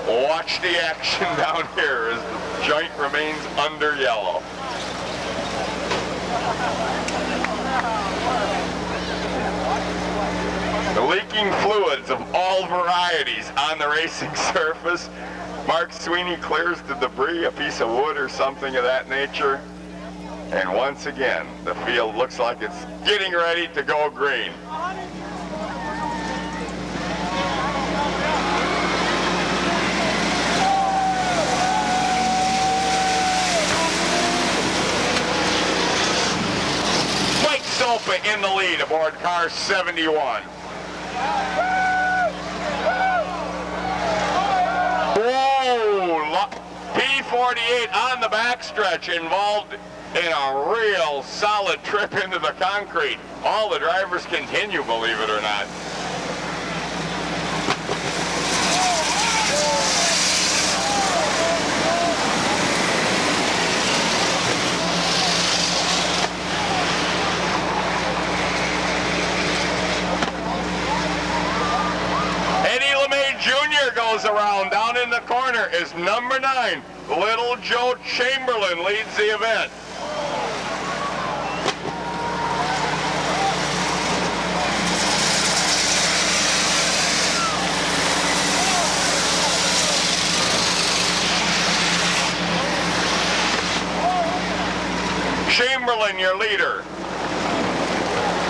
Watch the action down here as the joint remains under yellow. The leaking fluids of all varieties on the racing surface. Mark Sweeney clears the debris, a piece of wood or something of that nature. And once again, the field looks like it's getting ready to go green. Sopa in the lead aboard car 71. Whoa! P48 on the backstretch, involved in a real solid trip into the concrete. All the drivers continue, believe it or not. Jr. goes around. Down in the corner is number 9. Little Joe Chamberlain leads the event. Chamberlain, your leader.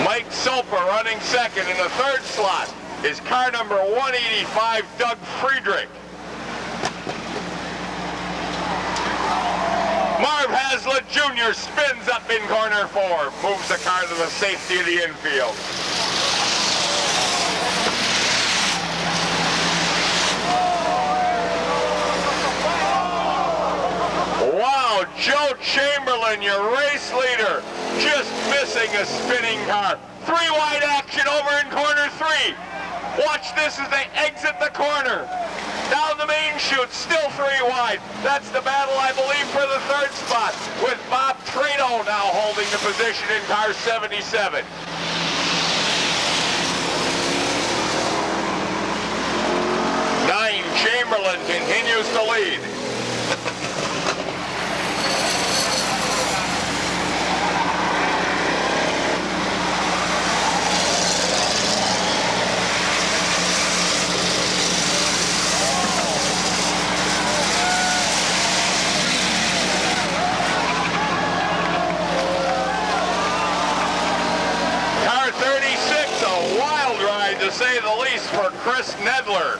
Mike Soper running second. In the third slot is car number 185, Doug Friedrich. Marv Hazlitt Jr. spins up in corner 4, moves the car to the safety of the infield. Wow, Joe Chamberlain, your race leader, just missing a spinning car. 3 wide action over in corner 3. Watch this as they exit the corner. Down the main chute, still 3 wide. That's the battle, I believe, for the third spot, with Bob Trado now holding the position in car 77. Chamberlain continues to lead. To say the least for Chris Nedler.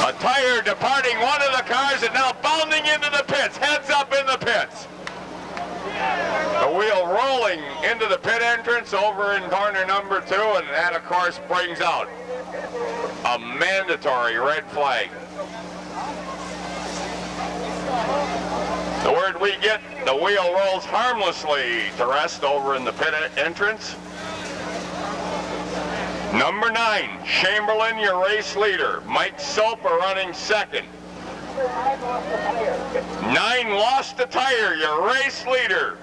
A tire departing one of the cars and now bounding into the pits, heads up in the pits. The wheel rolling into the pit entrance over in corner number 2, and that of course brings out a mandatory red flag. The word we get, the wheel rolls harmlessly to rest over in the pit entrance. Number 9, Chamberlain, your race leader. Mike Soper running second. 9 lost a tire, your race leader.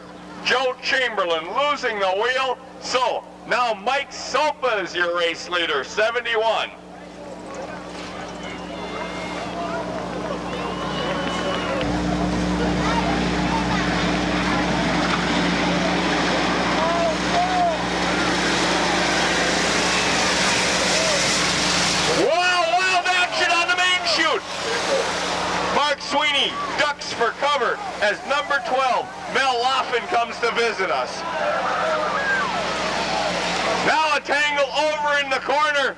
Joe Chamberlain losing the wheel. So now Mike Soper is your race leader, 71. Sweeney ducks for cover as number 12, Mel Laughlin, comes to visit us. Now a tangle over in the corner.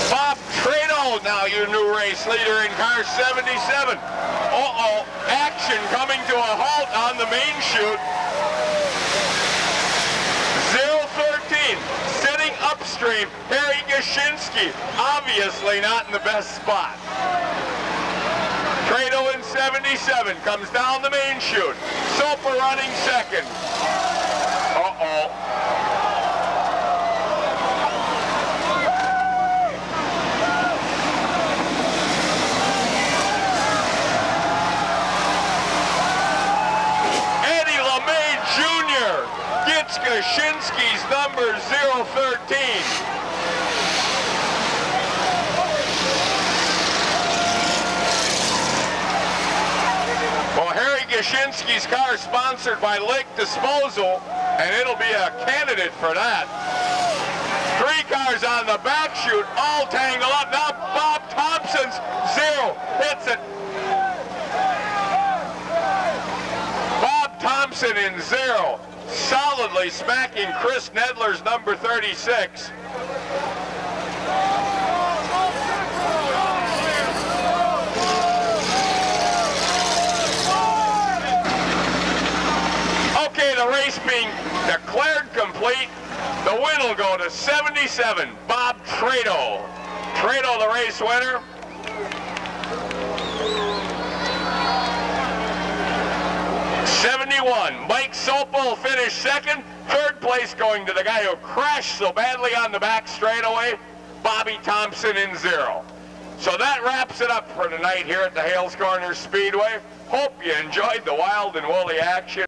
Bob Trado, now your new race leader in car 77. Uh-oh, action coming to a halt on the main chute. 013, sitting upstream, Harry Gashinsky, obviously not in the best spot. Trado in 77 comes down the main chute. Soper running second. Uh-oh. Eddie LeMay Jr. gets Gashinsky's number 013. Well, Harry Gashinsky's car is sponsored by Lake Disposal, and it'll be a candidate for that. 3 cars on the back chute, all tangled up. Now Bob Thompson's 0 hits it. Bob Thompson in 0. Solidly smacking Chris Nedler's number 36. race being declared complete. The win will go to 77, Bob Trado. Trado, the race winner. '71, Mike Sopel finished second. Third place going to the guy who crashed so badly on the back straightaway, Bobby Thompson in 0. So that wraps it up for tonight here at the Hales Corners Speedway. Hope you enjoyed the wild and woolly action.